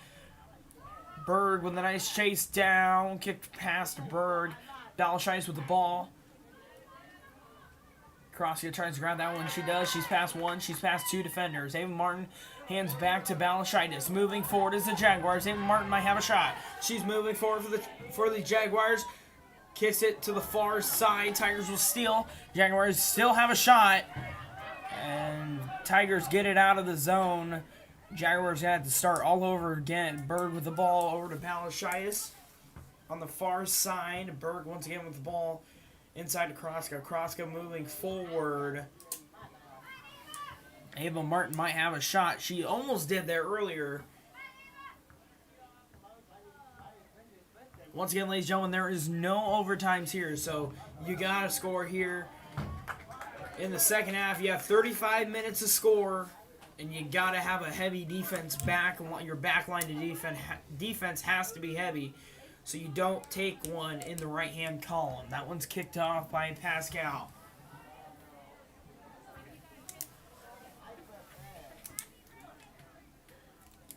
Berg with a nice chase down. Kicked past Berg. Balashais with the ball. Kroska tries to grab that one. She does. She's past one. She's past two defenders. Ava Martin hands back to Balashaitis. Moving forward is the Jaguars. Ava Martin might have a shot. She's moving forward for the Jaguars. Kicks it to the far side. Tigers will steal. Jaguars still have a shot. And Tigers get it out of the zone. Jaguars had to start all over again. Berg with the ball over to Balashaitis. On the far side, Berg once again with the ball. Inside to Kroska. Kroska moving forward. Ava Martin might have a shot. She almost did there earlier. Once again, ladies and gentlemen, there is no overtimes here, so you got to score here. In the second half, you have 35 minutes to score, and you got to have a heavy defense back. Your back line to defense has to be heavy, so you don't take one in the right-hand column. That one's kicked off by Pascal.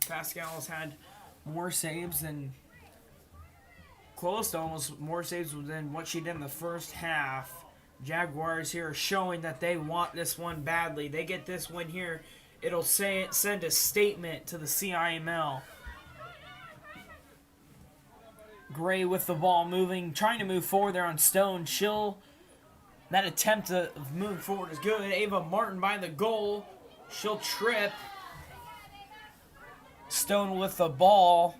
Pascal has had more saves than, close to almost more saves than what she did in the first half. Jaguars here are showing that they want this one badly. They get this one here, it'll send a statement to the CIML. Gray with the ball moving, trying to move forward there on Stone. That attempt to move forward is good. Ava Martin by the goal. She'll trip. Stone with the ball.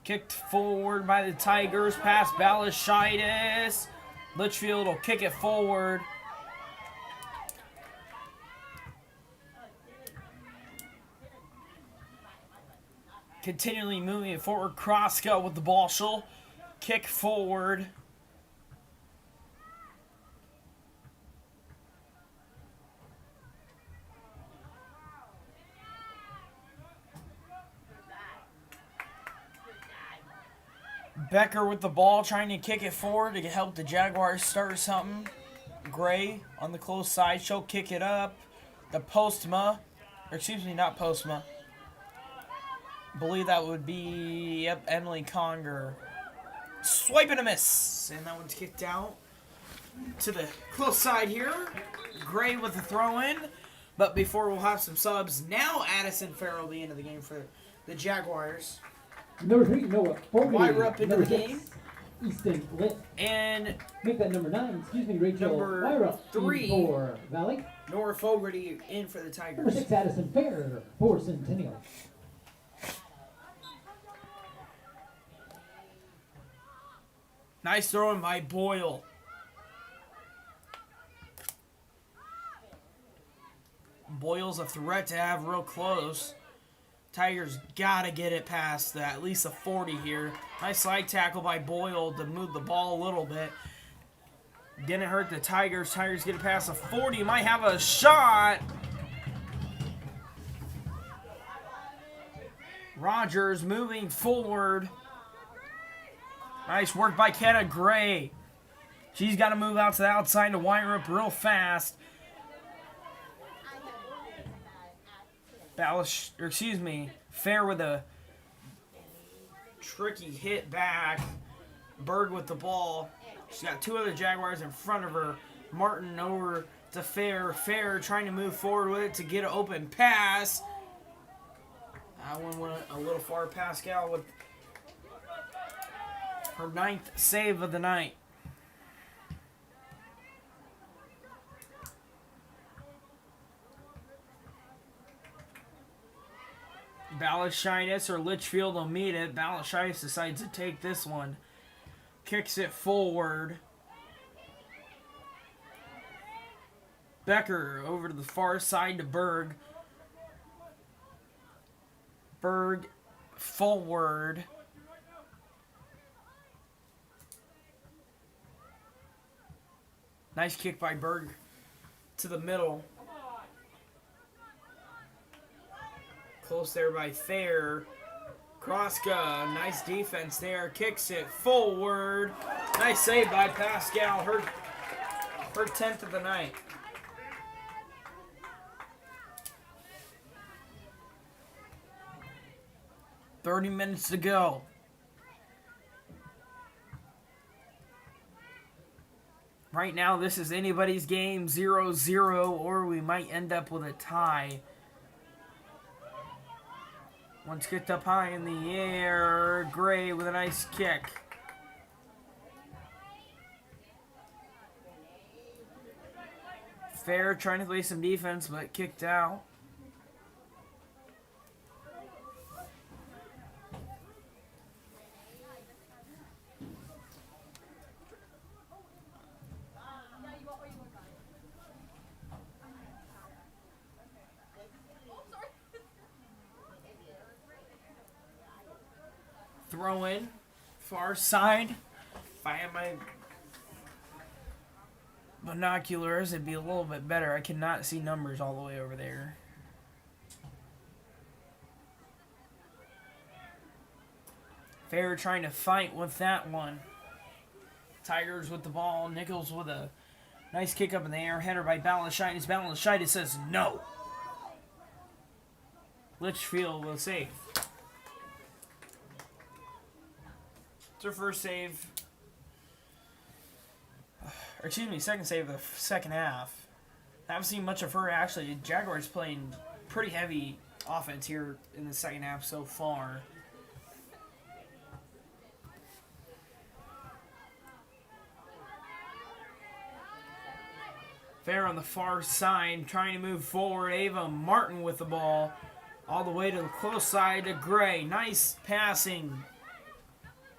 Kicked forward by the Tigers, past Balashaitis. Litchfield will kick it forward. Continually moving it forward. Kroska with the ball. She'll kick forward. Becker with the ball, trying to kick it forward to help the Jaguars start something. Gray on the close side. She'll kick it up. The Postma, or excuse me, not Postma. believe that would be, yep, Emily Conger. Swipe and a miss. And that one's kicked out to the close side here. Gray with the throw in. But before we'll have some subs, now Addison Farrell will be into the game for the Jaguars. Number 3, Noah Fogarty. Wyra up into the 6, game. Easton Litt. And make that number 9, Rachel number Wyra 3 for Valley. Nora Fogarty in for the Tigers. Number 6, Addison Fair for Centennial. Nice throwing by Boyle. Boyle's a threat to have real close. Tigers gotta get it past at least a 40 here. Nice slide tackle by Boyle to move the ball a little bit. Didn't hurt the Tigers. Tigers get it past a 40. Might have a shot. Rogers moving forward. Nice work by Kenna Gray. She's got to move out to the outside to wire up real fast. Fair with a tricky hit back. Berg with the ball. She's got 2 other Jaguars in front of her. Martin over to Fair. Fair trying to move forward with it to get an open pass. That one went a little far. Pascal with her 9th save of the night. Balashitis or Litchfield will meet it. Balashitis decides to take this one. Kicks it forward. Becker over to the far side to Berg. Berg forward. Nice kick by Berg to the middle. Close there by Thayer. Kroska, nice defense there. Kicks it forward. Nice save by Pascal. Her 10th of the night. $30 minutes to go. Right now, this is anybody's game, 0-0, or we might end up with a tie. One's kicked up high in the air. Gray with a nice kick. Fair trying to play some defense, but kicked out. Throw in, far side. If I had my binoculars, it'd be a little bit better. I cannot see numbers all the way over there. Fair trying to fight with that one. Tigers with the ball. Nichols with a nice kick up in the air. Header by Balashitis. Balashitis says no. Litchfield will save. It's her first save. Or excuse me, second save of the second half. I haven't seen much of her actually. Jaguars playing pretty heavy offense here in the second half so far. Fair on the far side, trying to move forward. Ava Martin with the ball. All the way to the close side to Gray. Nice passing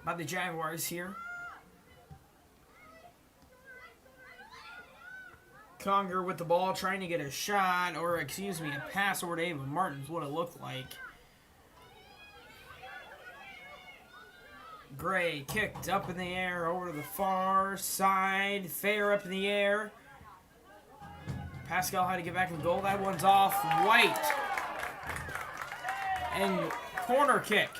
by the Jaguars here. Conger with the ball, trying to get a shot, or excuse me, a pass over to Ava Martin's what it looked like. Gray kicked up in the air over to the far side. Fair up in the air. Pascal had to get back in goal. That one's off. White. And corner kick.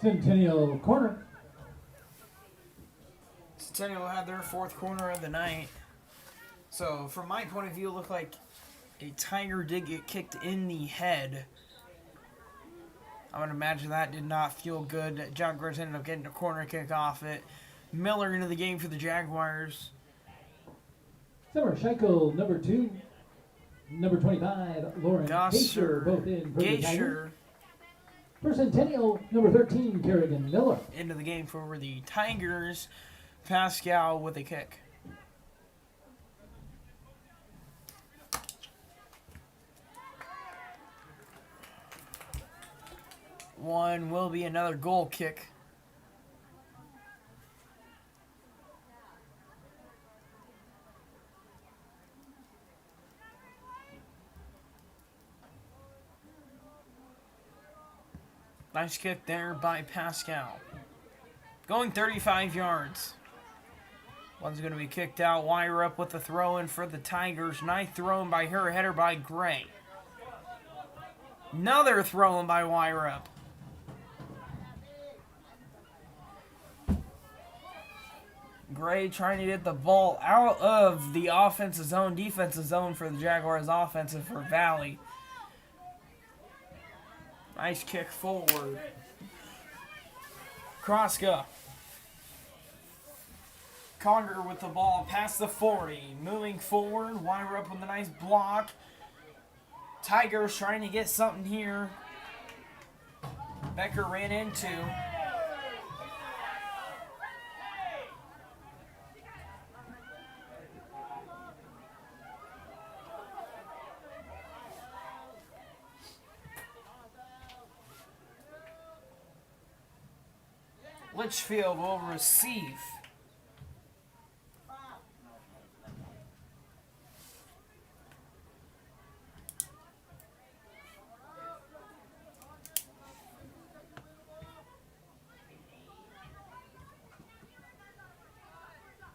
Centennial corner. Centennial had their fourth corner of the night. So, from my point of view, it looked like a Tiger did get kicked in the head. I would imagine that did not feel good. Jaguars ended up getting a corner kick off it. Miller into the game for the Jaguars. Summer Scheichel, number 2. Number 25, Lauren Gaisher, both in for the Tigers. For Centennial, number 13, Kerrigan Miller. Into the game for the Tigers. Pascal with a kick. One will be another goal kick. Nice kick there by Pascal. Going 35 yards. One's going to be kicked out. Wire up with the throw in for the Tigers. Nice throw in by her. Header by Gray. Another throw in by Wire up. Gray trying to get the ball out of the offensive zone, defensive zone for the Jaguars offensive for Valley. Nice kick forward. Kroska. Conger with the ball past the 40. Moving forward. Wire up with a nice block. Tigers trying to get something here. Becker ran into. Litchfield will receive.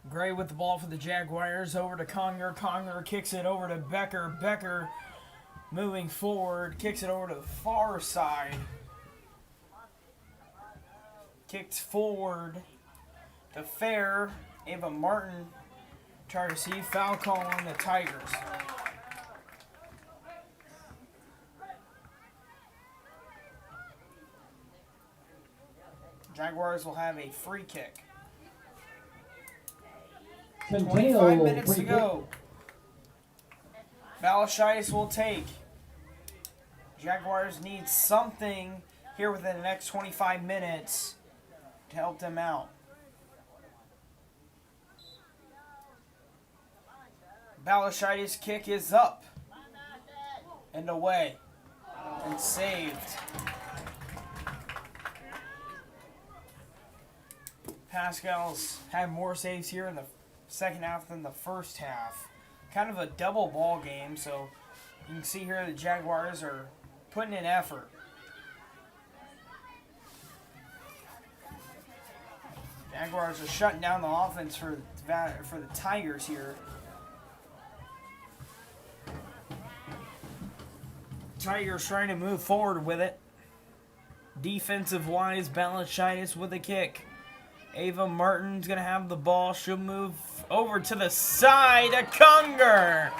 Gray with the ball for the Jaguars. Over to Conger. Conger kicks it over to Becker. Becker moving forward. Kicks it over to the far side. Kicked forward to Fair. Ava Martin trying to receive. Foul call on the Tigers. Jaguars will have a free kick. 25 minutes to go. Balashitis will take. Jaguars need something here within the next 25 minutes to help them out. Balashitis' kick is up and away and saved. Pascal's had more saves here in the second half than the first half. Kind of a double ball game, so you can see here the Jaguars are putting in effort. Jaguars are shutting down the offense for the Tigers here. Tigers trying to move forward with it. Defensive-wise, Balashitis with a kick. Ava Martin's going to have the ball. She'll move over to the side to Conger.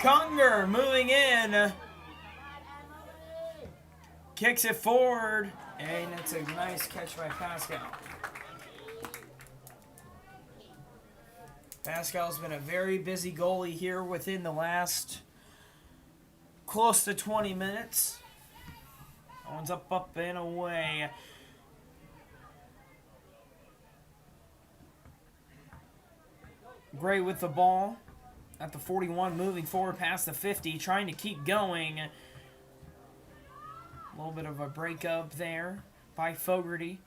Conger moving in. Kicks it forward. And it's a nice catch by Pascal. Pascal's been a very busy goalie here within the last close to 20 minutes. That one's up, and away. Gray with the ball at the 41, moving forward past the 50, trying to keep going. A little bit of a breakup there by Fogarty.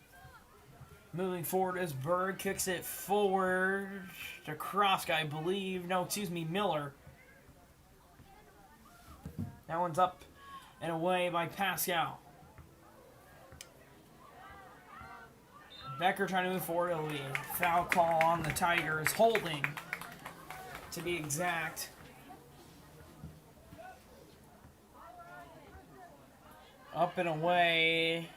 Moving forward as Berg kicks it forward to Kroska, I believe. No, excuse me, Miller. That one's up and away by Pascal. Becker trying to move forward. It'll be a foul call on the Tigers. Holding, to be exact. Up and away.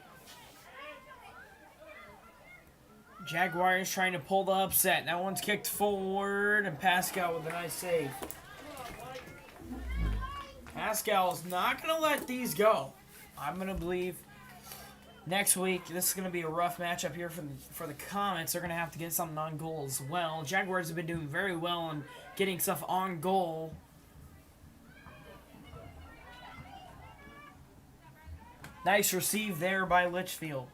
Jaguars trying to pull the upset. That one's kicked forward, and Pascal with a nice save. Pascal's not going to let these go. I'm going to believe next week, this is going to be a rough matchup here for the Comets. They're going to have to get something on goal as well. Jaguars have been doing very well on getting stuff on goal. Nice receive there by Litchfield.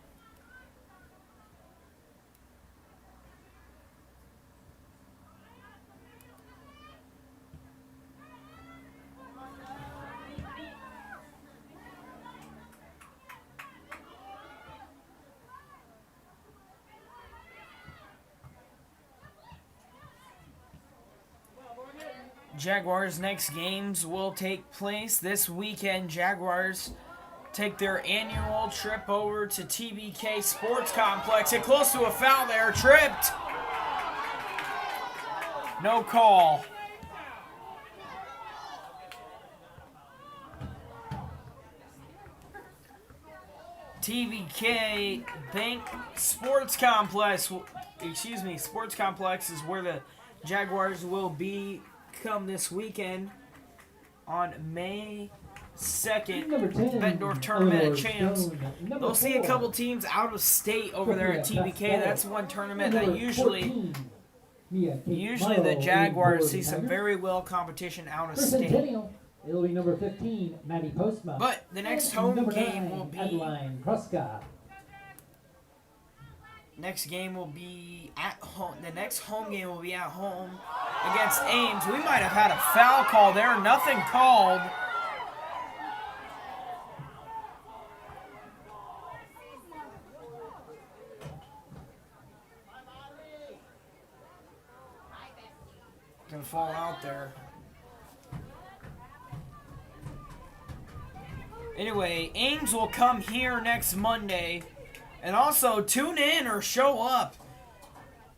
Jaguars' next games will take place this weekend. Jaguars take their annual trip over to TBK Sports Complex. Hit close to a foul there. Tripped. No call. TBK Bank Sports Complex. Sports Complex is where the Jaguars will be come this weekend on May 2nd. Bettendorf Tournament of Champs. They'll see a couple teams out of state over there at TBK. That's one tournament that usually the Jaguars see some very well competition out of state. It'll be number 15, Maddie Postma. But the next home game will be Next game will be at home. The next home game will be at home against Ames. We might have had a foul call there. Nothing called. Gonna fall out there. Anyway, Ames will come here next Monday. And also, tune in or show up.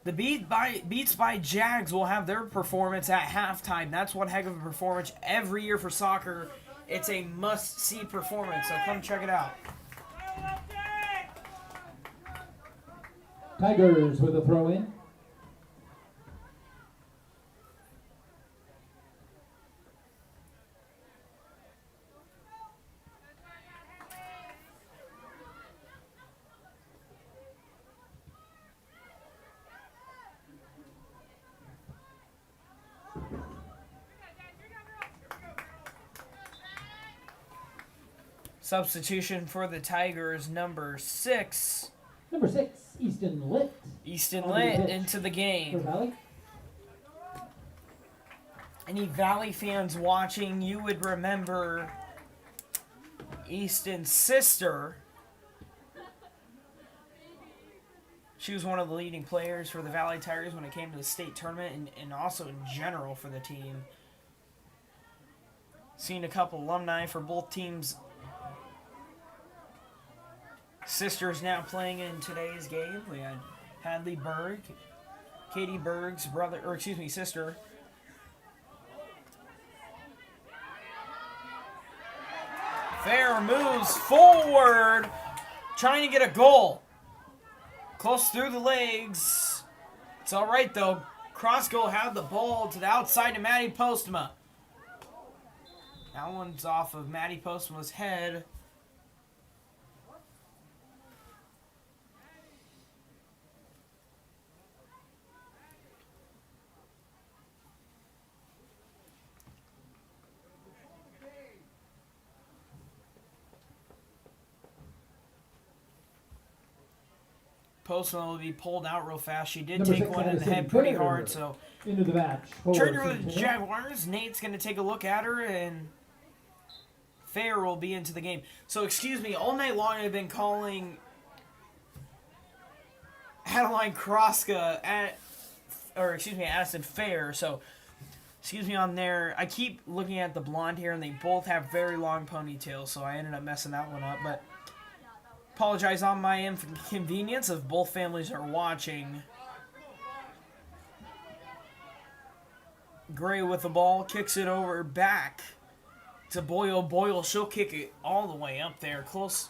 The Beats by Jags will have their performance at halftime. That's one heck of a performance every year for soccer. It's a must-see performance, so come check it out. Tigers with a throw-in. Substitution for the Tigers, number 6. Number 6, Easton Litt. Easton Litt into the game. Any Valley fans watching, you would remember Easton's sister. She was one of the leading players for the Valley Tigers when it came to the state tournament and also in general for the team. Seen a couple alumni for both teams. Sisters now playing in today's game. We had Hadley Berg, Katie Berg's sister. Fair moves forward, trying to get a goal. Close through the legs. It's all right though. Crossgoal had the ball to the outside to Maddie Postma. That one's off of Maddie Postma's head. Postman will be pulled out real fast. She did take one in the head pretty hard, so into the match. Turn her to the Jaguars. Nate's going to take a look at her, and Fair will be into the game. So, excuse me, all night long I've been calling Adeline Kroska Addison Fair. So, excuse me on there. I keep looking at the blonde hair, and they both have very long ponytails, so I ended up messing that one up, but apologize on my inconvenience if both families are watching. Gray with the ball, kicks it over back to Boyle. Boyle, she'll kick it all the way up there. Close.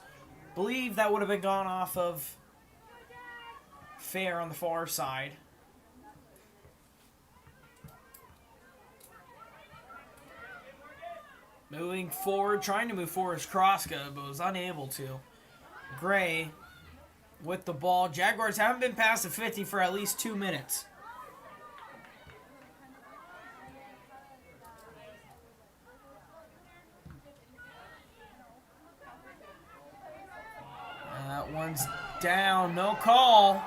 Believe that would have been gone off of fair on the far side. Moving forward, trying to move forward is Kroska, but was unable to. Gray with the ball. Jaguars haven't been past the 50 for at least 2 minutes. That one's down, no call.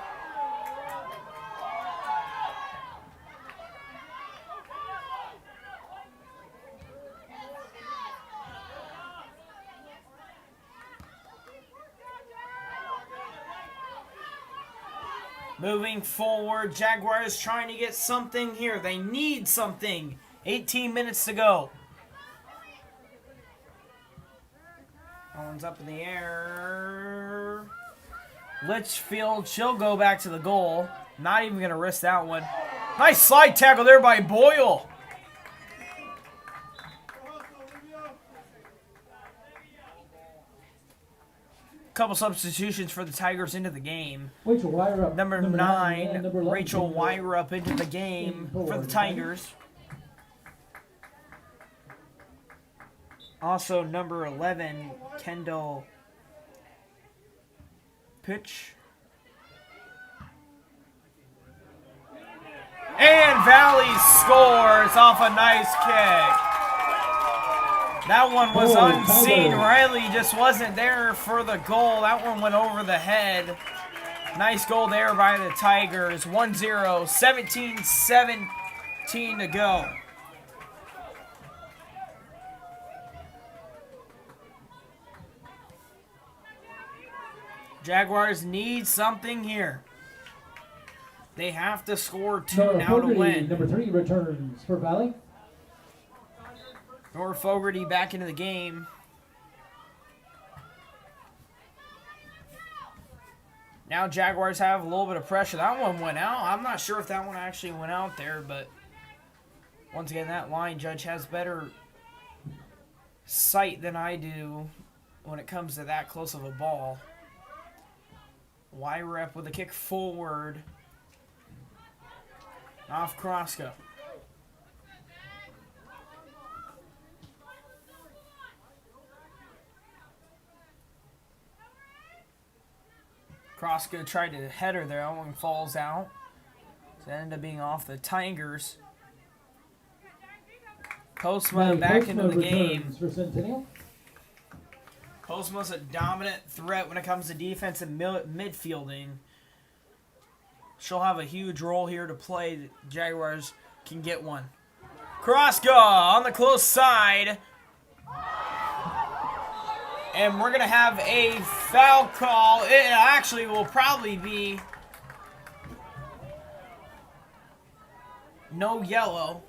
Moving forward, Jaguars trying to get something here. They need something. 18 minutes to go. That one's up in the air. Litchfield, she'll go back to the goal. Not even going to risk that one. Nice slide tackle there by Boyle. Couple substitutions for the Tigers into the game. Number 9, Rachel Wyrup into the game for the Tigers. Also number 11, Kendall Pitch. And Valley scores off a nice kick. That one was unseen. Riley just wasn't there for the goal. That one went over the head. Nice goal there by the Tigers. 1-0, 17-17 to go. Jaguars need something here. They have to score 2 now to win. Number 3 returns for Valley. Nora Fogarty back into the game. Now Jaguars have a little bit of pressure. That one went out. I'm not sure if that one actually went out there, but once again, that line judge has better sight than I do when it comes to that close of a ball. Y-Rep with a kick forward. Off Kroska. Kroska tried to head her there. That one falls out. So it ended up being off the Tigers. Postma back into the game. For Centennial. Postma's a dominant threat when it comes to defense and midfielding. She'll have a huge role here to play. The Jaguars can get one. Kroska on the close side. And we're going to have a foul call. It actually will probably be no yellow.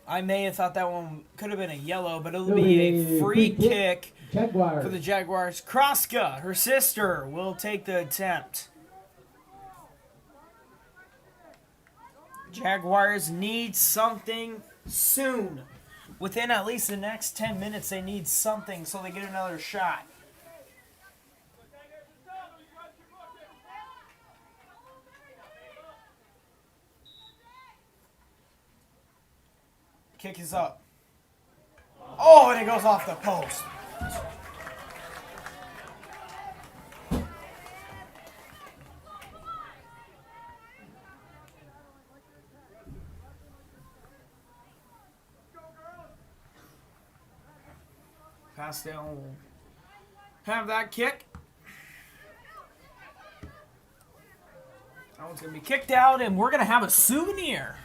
I may have thought that one could have been a yellow, but it'll be a free kick for the Jaguars. Kroska, her sister, will take the attempt. Jaguars need something soon. Within at least the next 10 minutes, they need something so they get another shot. Kick is up. Oh, and it goes off the post. Pastel will have that kick. That one's going to be kicked out, and we're going to have a souvenir.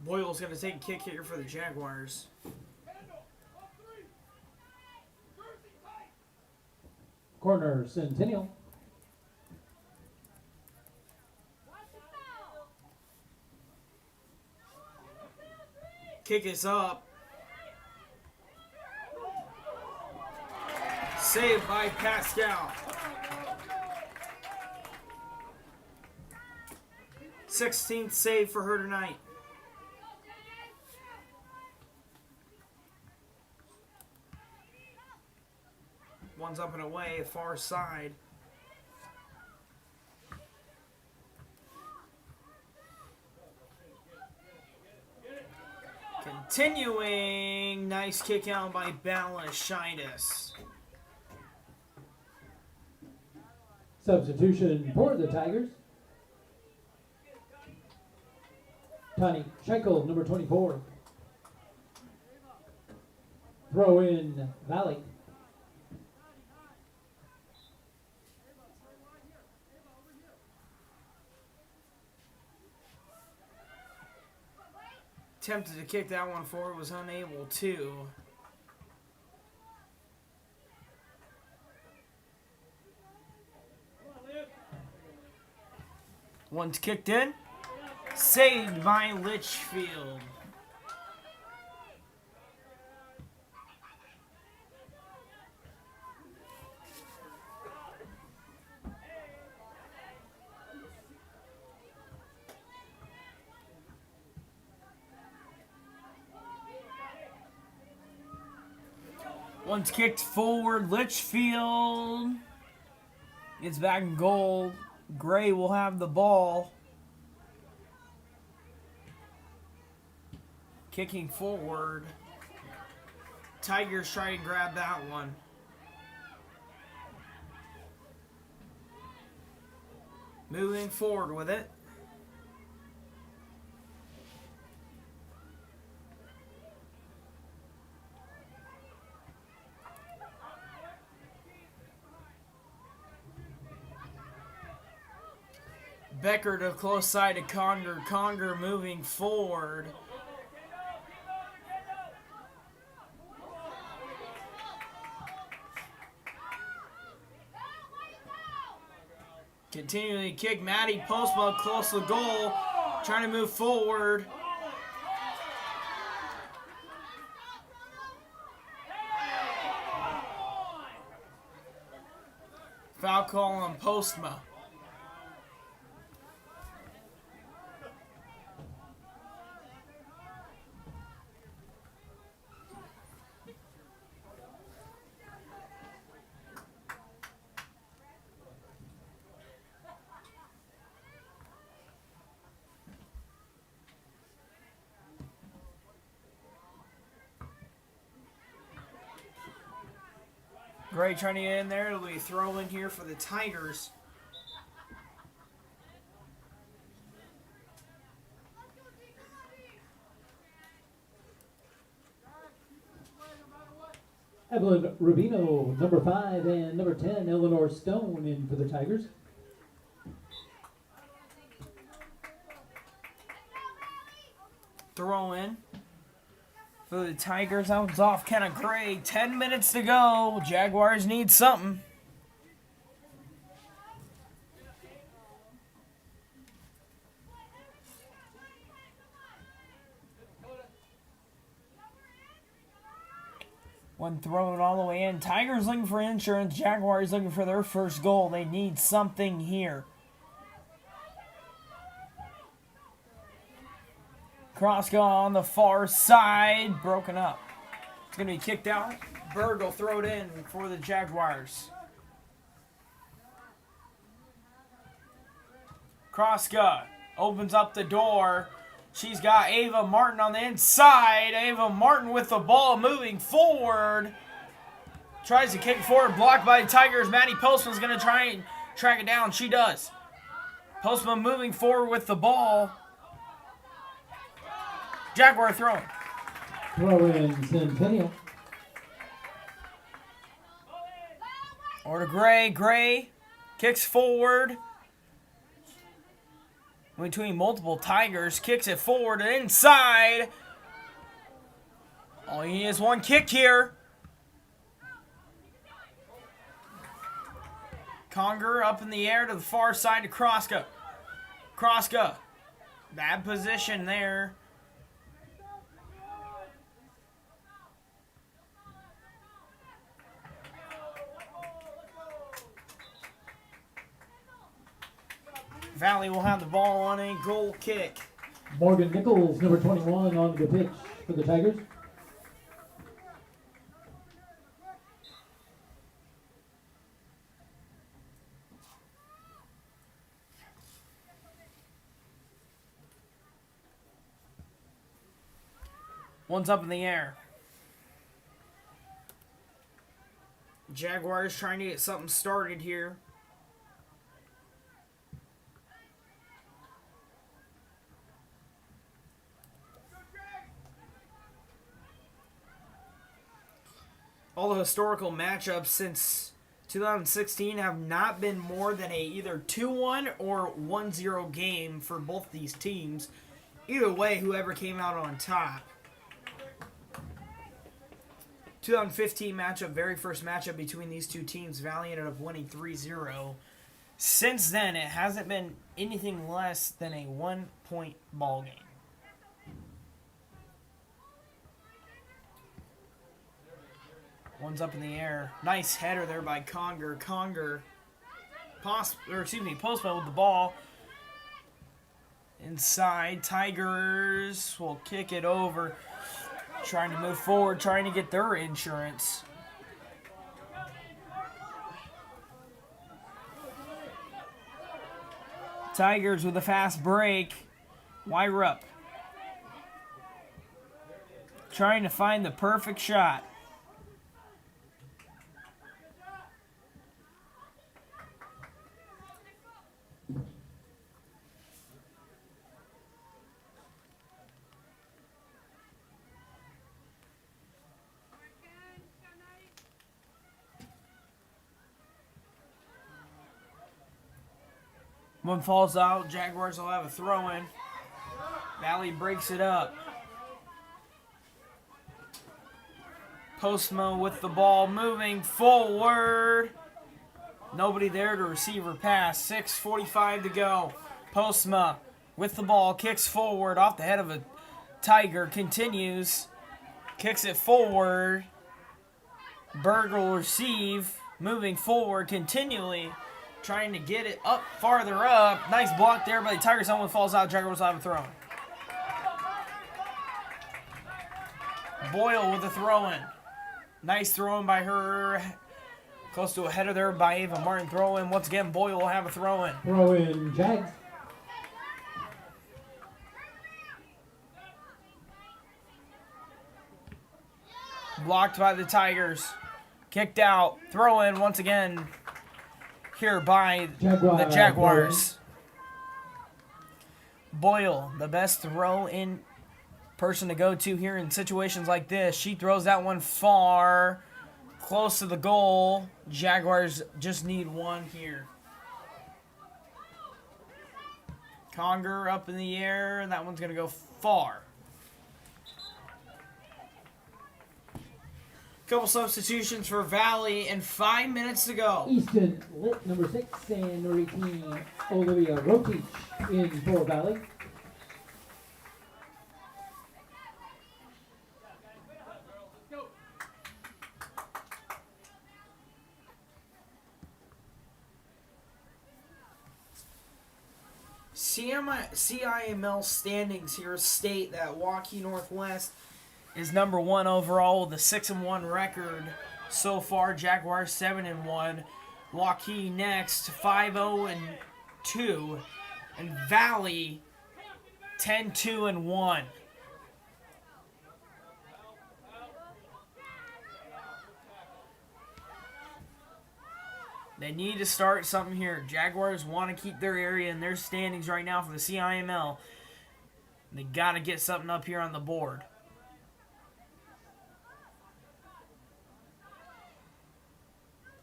Boyle's going to take a kick here for the Jaguars. Corner, Centennial. Kick is up. Saved by Pascal. 16th save for her tonight. One's up and away, far side. Continuing, nice kick out by Balashitis. Substitution for the Tigers. Tiny Schenkel, number 24. Throw in Valley. Attempted to kick that one forward, was unable to. One's kicked in. Saved by Litchfield. One's kicked forward. Litchfield gets back in goal. Gray will have the ball. Kicking forward. Tigers try to grab that one. Moving forward with it. Becker to close side to Conger. Conger moving forward. Continuing to kick. Maddie Postma close to the goal. Trying to move forward. Foul call on Postma. Gray trying to get in there. It'll be a throw in here for the Tigers. Evelyn Rubino, number 5, and number 10, Eleanor Stone in for the Tigers. Throw in for the Tigers. That one's off Kenna Gray. 10 minutes to go. Jaguars need something. One thrown all the way in. Tigers looking for insurance. Jaguars looking for their first goal. They need something here. Cross on the far side. Broken up. It's going to be kicked out. Berg will throw it in for the Jaguars. Kroska opens up the door. She's got Ava Martin on the inside. Ava Martin with the ball moving forward. Tries to kick forward. Blocked by the Tigers. Maddie Postman's going to try and track it down. She does. Postman moving forward with the ball. Jaguar throwing. Throw in Centennial. Or to Gray. Gray kicks forward. between multiple Tigers, kicks it forward and inside. All you need is one kick here. Conger up in the air to the far side to Kroska. Kroska, bad position there. Valley will have the ball on a goal kick. Morgan Nichols, number 21, on the pitch for the Tigers. One's up in the air. Jaguars trying to get something started here. All the historical matchups since 2016 have not been more than a either 2-1 or 1-0 game for both these teams. Either way, whoever came out on top. 2015 matchup, very first matchup between these two teams, Valley ended up winning 3-0. Since then, it hasn't been anything less than a 1-point ball game. One's up in the air. Nice header there by Conger. Conger, Postman with the ball. Inside, Tigers will kick it over. Trying to move forward, trying to get their insurance. Tigers with a fast break. Wyrup trying to find the perfect shot. One falls out. Jaguars will have a throw-in. Valley breaks it up. Postma with the ball moving forward. Nobody there to receive or pass. 6:45 to go. Postma with the ball. Kicks forward off the head of a Tiger. Continues. Kicks it forward. Berg will receive. Moving forward continually. Trying to get it up, farther up. Nice block there by the Tigers. Someone falls out. Jaguars will have a throw. Boyle with a throw-in. Nice throw-in by her. Close to a header there by Ava Martin. Throw-in. Once again, Boyle will have a throw-in. Throw-in, Jags. Blocked by the Tigers. Kicked out. Throw-in once again. Here by the Jaguars. Boyle, the best throw-in person to go to here in situations like this. She throws that one far, close to the goal. Jaguars just need one here. Conger up in the air, and that one's going to go far. Couple substitutions for Valley and 5 minutes to go. Easton Litt, number 6, and number 18, Olivia Rotich in for Valley. CIML standings here state that Waukee Northwest is number 1 overall with a 6-1 record so far. Jaguars 7-1. Waukee next 5-0-2, and Valley 10-2-1. They need to start something here. Jaguars want to keep their area in their standings right now for the CIML. They got to get something up here on the board.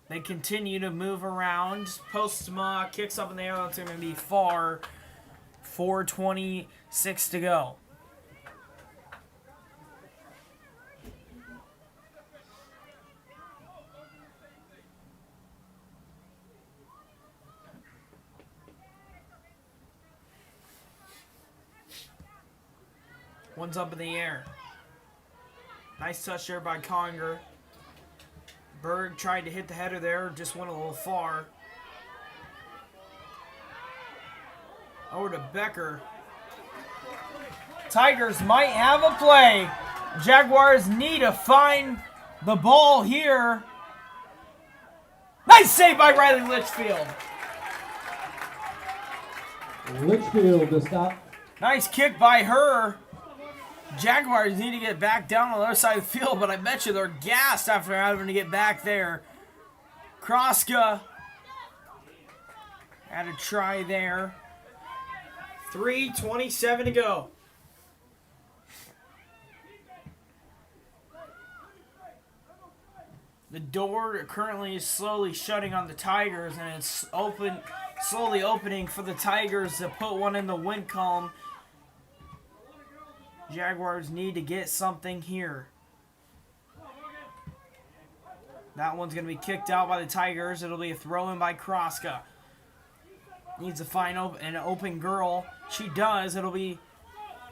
They continue to move around. Postma kicks up in the air. That's going to be far 4:26 to go. One's up in the air. Nice touch there by Conger. Berg tried to hit the header there, just went a little far. Over to Becker. Tigers might have a play. Jaguars need to find the ball here. Nice save by Riley Litchfield. Litchfield to stop. Nice kick by her. Jaguars need to get back down on the other side of the field, but I bet you they're gassed after having to get back there. Kroska had a try there. 3:27 to go. The door currently is slowly shutting on the Tigers, and it's slowly opening for the Tigers to put one in the win column. Jaguars need to get something here. That one's going to be kicked out by the Tigers. It'll be a throw-in by Kroska. Needs to find an open girl. She does. It'll be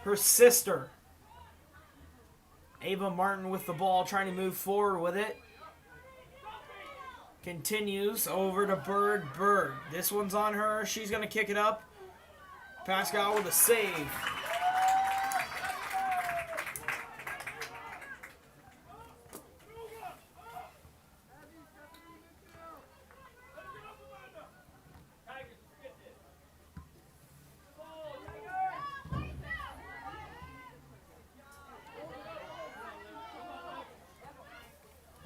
her sister. Ava Martin with the ball, trying to move forward with it. Continues over to Berg. This one's on her. She's going to kick it up. Pascal with a save.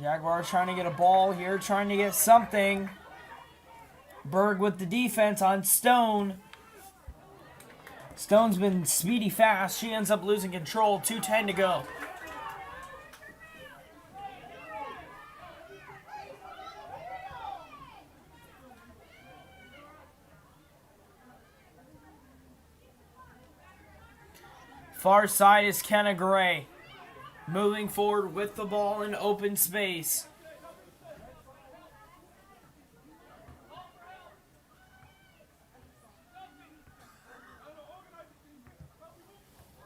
Jaguars trying to get a ball here, trying to get something. Berg with the defense on Stone. Stone's been speedy fast. She ends up losing control. 2:10 to go. Far side is Kenna Gray. Moving forward with the ball in open space.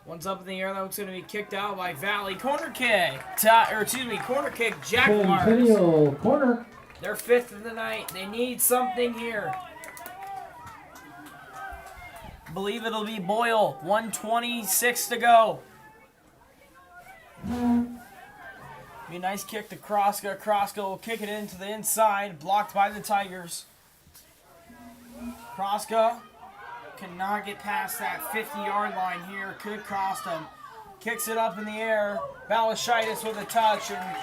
One's up in the air. That one's going to be kicked out by Valley. Corner kick. Corner kick. Jaguars. Centennial corner. They're fifth of the night. They need something here. Believe it'll be Boyle. 1:26 to go. Be a nice kick to Kroska. Kroska will kick it into the inside, blocked by the Tigers. Kroska cannot get past that 50-yard line here. Could cost him. Kicks it up in the air. Balashitis with a touch, and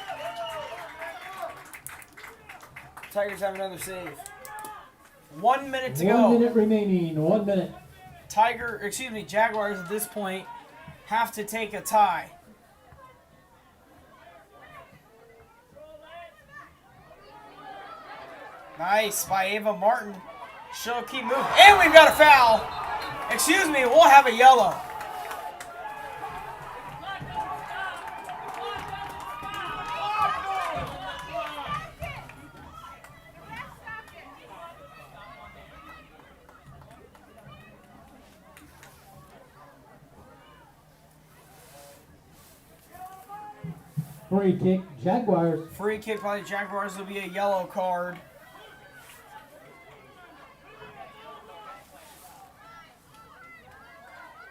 Tigers have another save. 1 minute to go. 1 minute remaining. 1 minute. Jaguars at this point have to take a tie. Nice by Ava Martin. She'll keep moving. And we've got a foul. We'll have a yellow. Free kick, Jaguars. Free kick by the Jaguars will be a yellow card.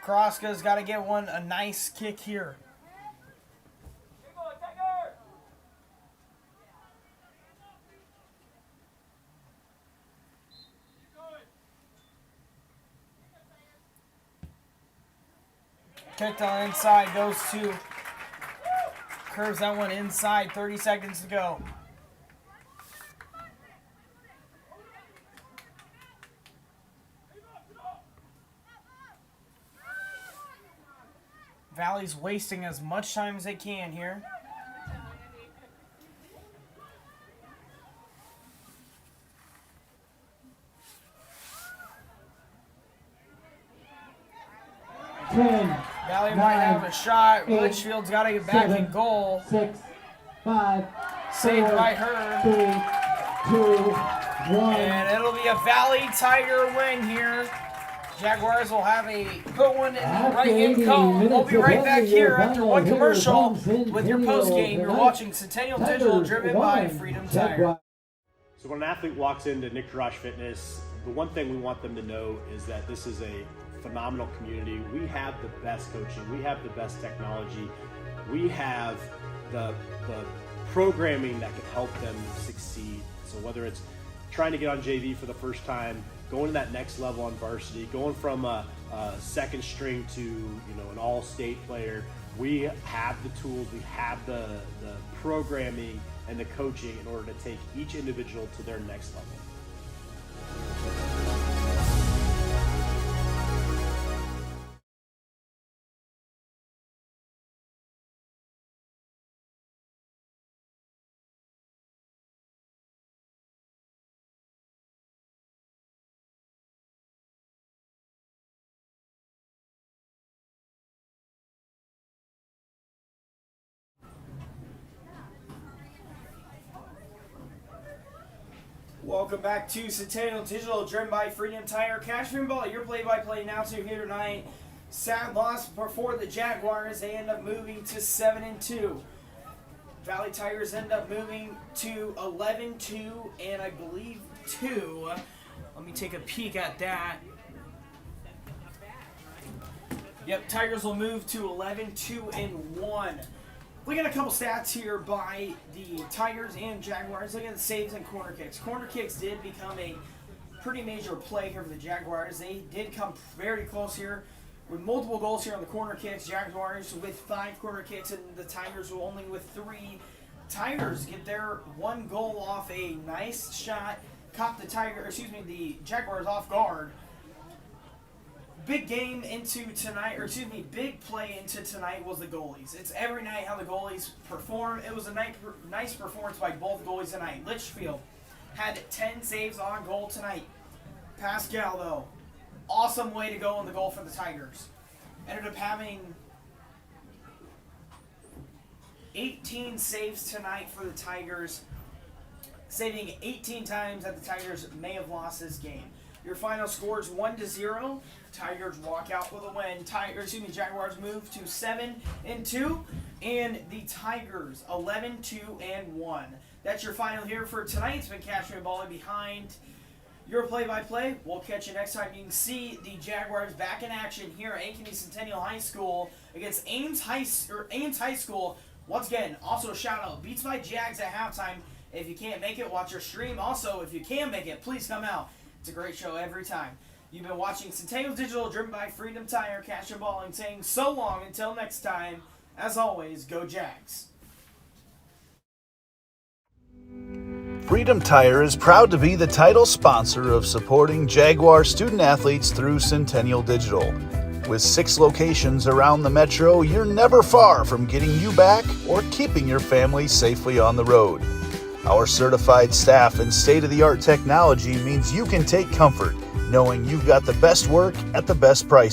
Kroska's got to get a nice kick here. Kicked on the inside, goes to, curves that one inside, 30 seconds to go. Valley's wasting as much time as they can here. 10. Valley might have a shot. Litchfield's got to get back in goal. 6, 5. Saved by her. 3, 2, 1. And it'll be a Valley Tiger win here. Jaguars will have a put one in the right-hand cone. We'll be right back here after one commercial with your post-game. You're watching Centennial Digital, driven by Freedom Tire. So when an athlete walks into Ankeny Fitness, the one thing we want them to know is that this is a phenomenal community. We have the best coaching. We have the best technology. We have the programming that can help them succeed. So whether it's trying to get on JV for the first time, going to that next level on varsity, going from a second string to an all-state player, we have the tools, we have the programming and the coaching in order to take each individual to their next level. Welcome back to Centennial Digital, driven by Freedom Tire. Cashman Ball, your play-by-play announcer here tonight. Sad loss for the Jaguars. They end up moving to 7-2. Valley Tigers end up moving to 11-2 and I believe 2. Let me take a peek at that. Yep, Tigers will move to 11-2 and 1. Look at a couple stats here by the Tigers and Jaguars. Look at the saves and corner kicks. Corner kicks did become a pretty major play here for the Jaguars. They did come very close here with multiple goals here on the corner kicks. Jaguars with 5 corner kicks and the Tigers were only with 3. Tigers get their 1 goal off a nice shot. Caught the Jaguars off guard. Big game into tonight, big play into tonight was the goalies. It's every night how the goalies perform. It was a nice performance by both goalies tonight. Litchfield had 10 saves on goal tonight. Pascal, though, awesome way to go in the goal for the Tigers. Ended up having 18 saves tonight for the Tigers, saving 18 times that the Tigers may have lost this game. Your final score is 1-0. Tigers walk out with a win. Jaguars move to 7-2, and the Tigers 11-2 and 1. That's your final here for tonight. It's been Cashman Ball behind your play-by-play. We'll catch you next time. You can see the Jaguars back in action here at Ankeny Centennial High School against Ames High School. Once again, also a shout out, Beats by Jags at halftime. If you can't make it, watch your stream. Also, if you can make it, please come out. It's a great show every time. You've been watching Centennial Digital, driven by Freedom Tire, Cashman Ball, and saying so long until next time. As always, go Jags. Freedom Tire is proud to be the title sponsor of supporting Jaguar student athletes through Centennial Digital. With 6 locations around the metro, you're never far from getting you back or keeping your family safely on the road. Our certified staff and state-of-the-art technology means you can take comfort knowing you've got the best work at the best price.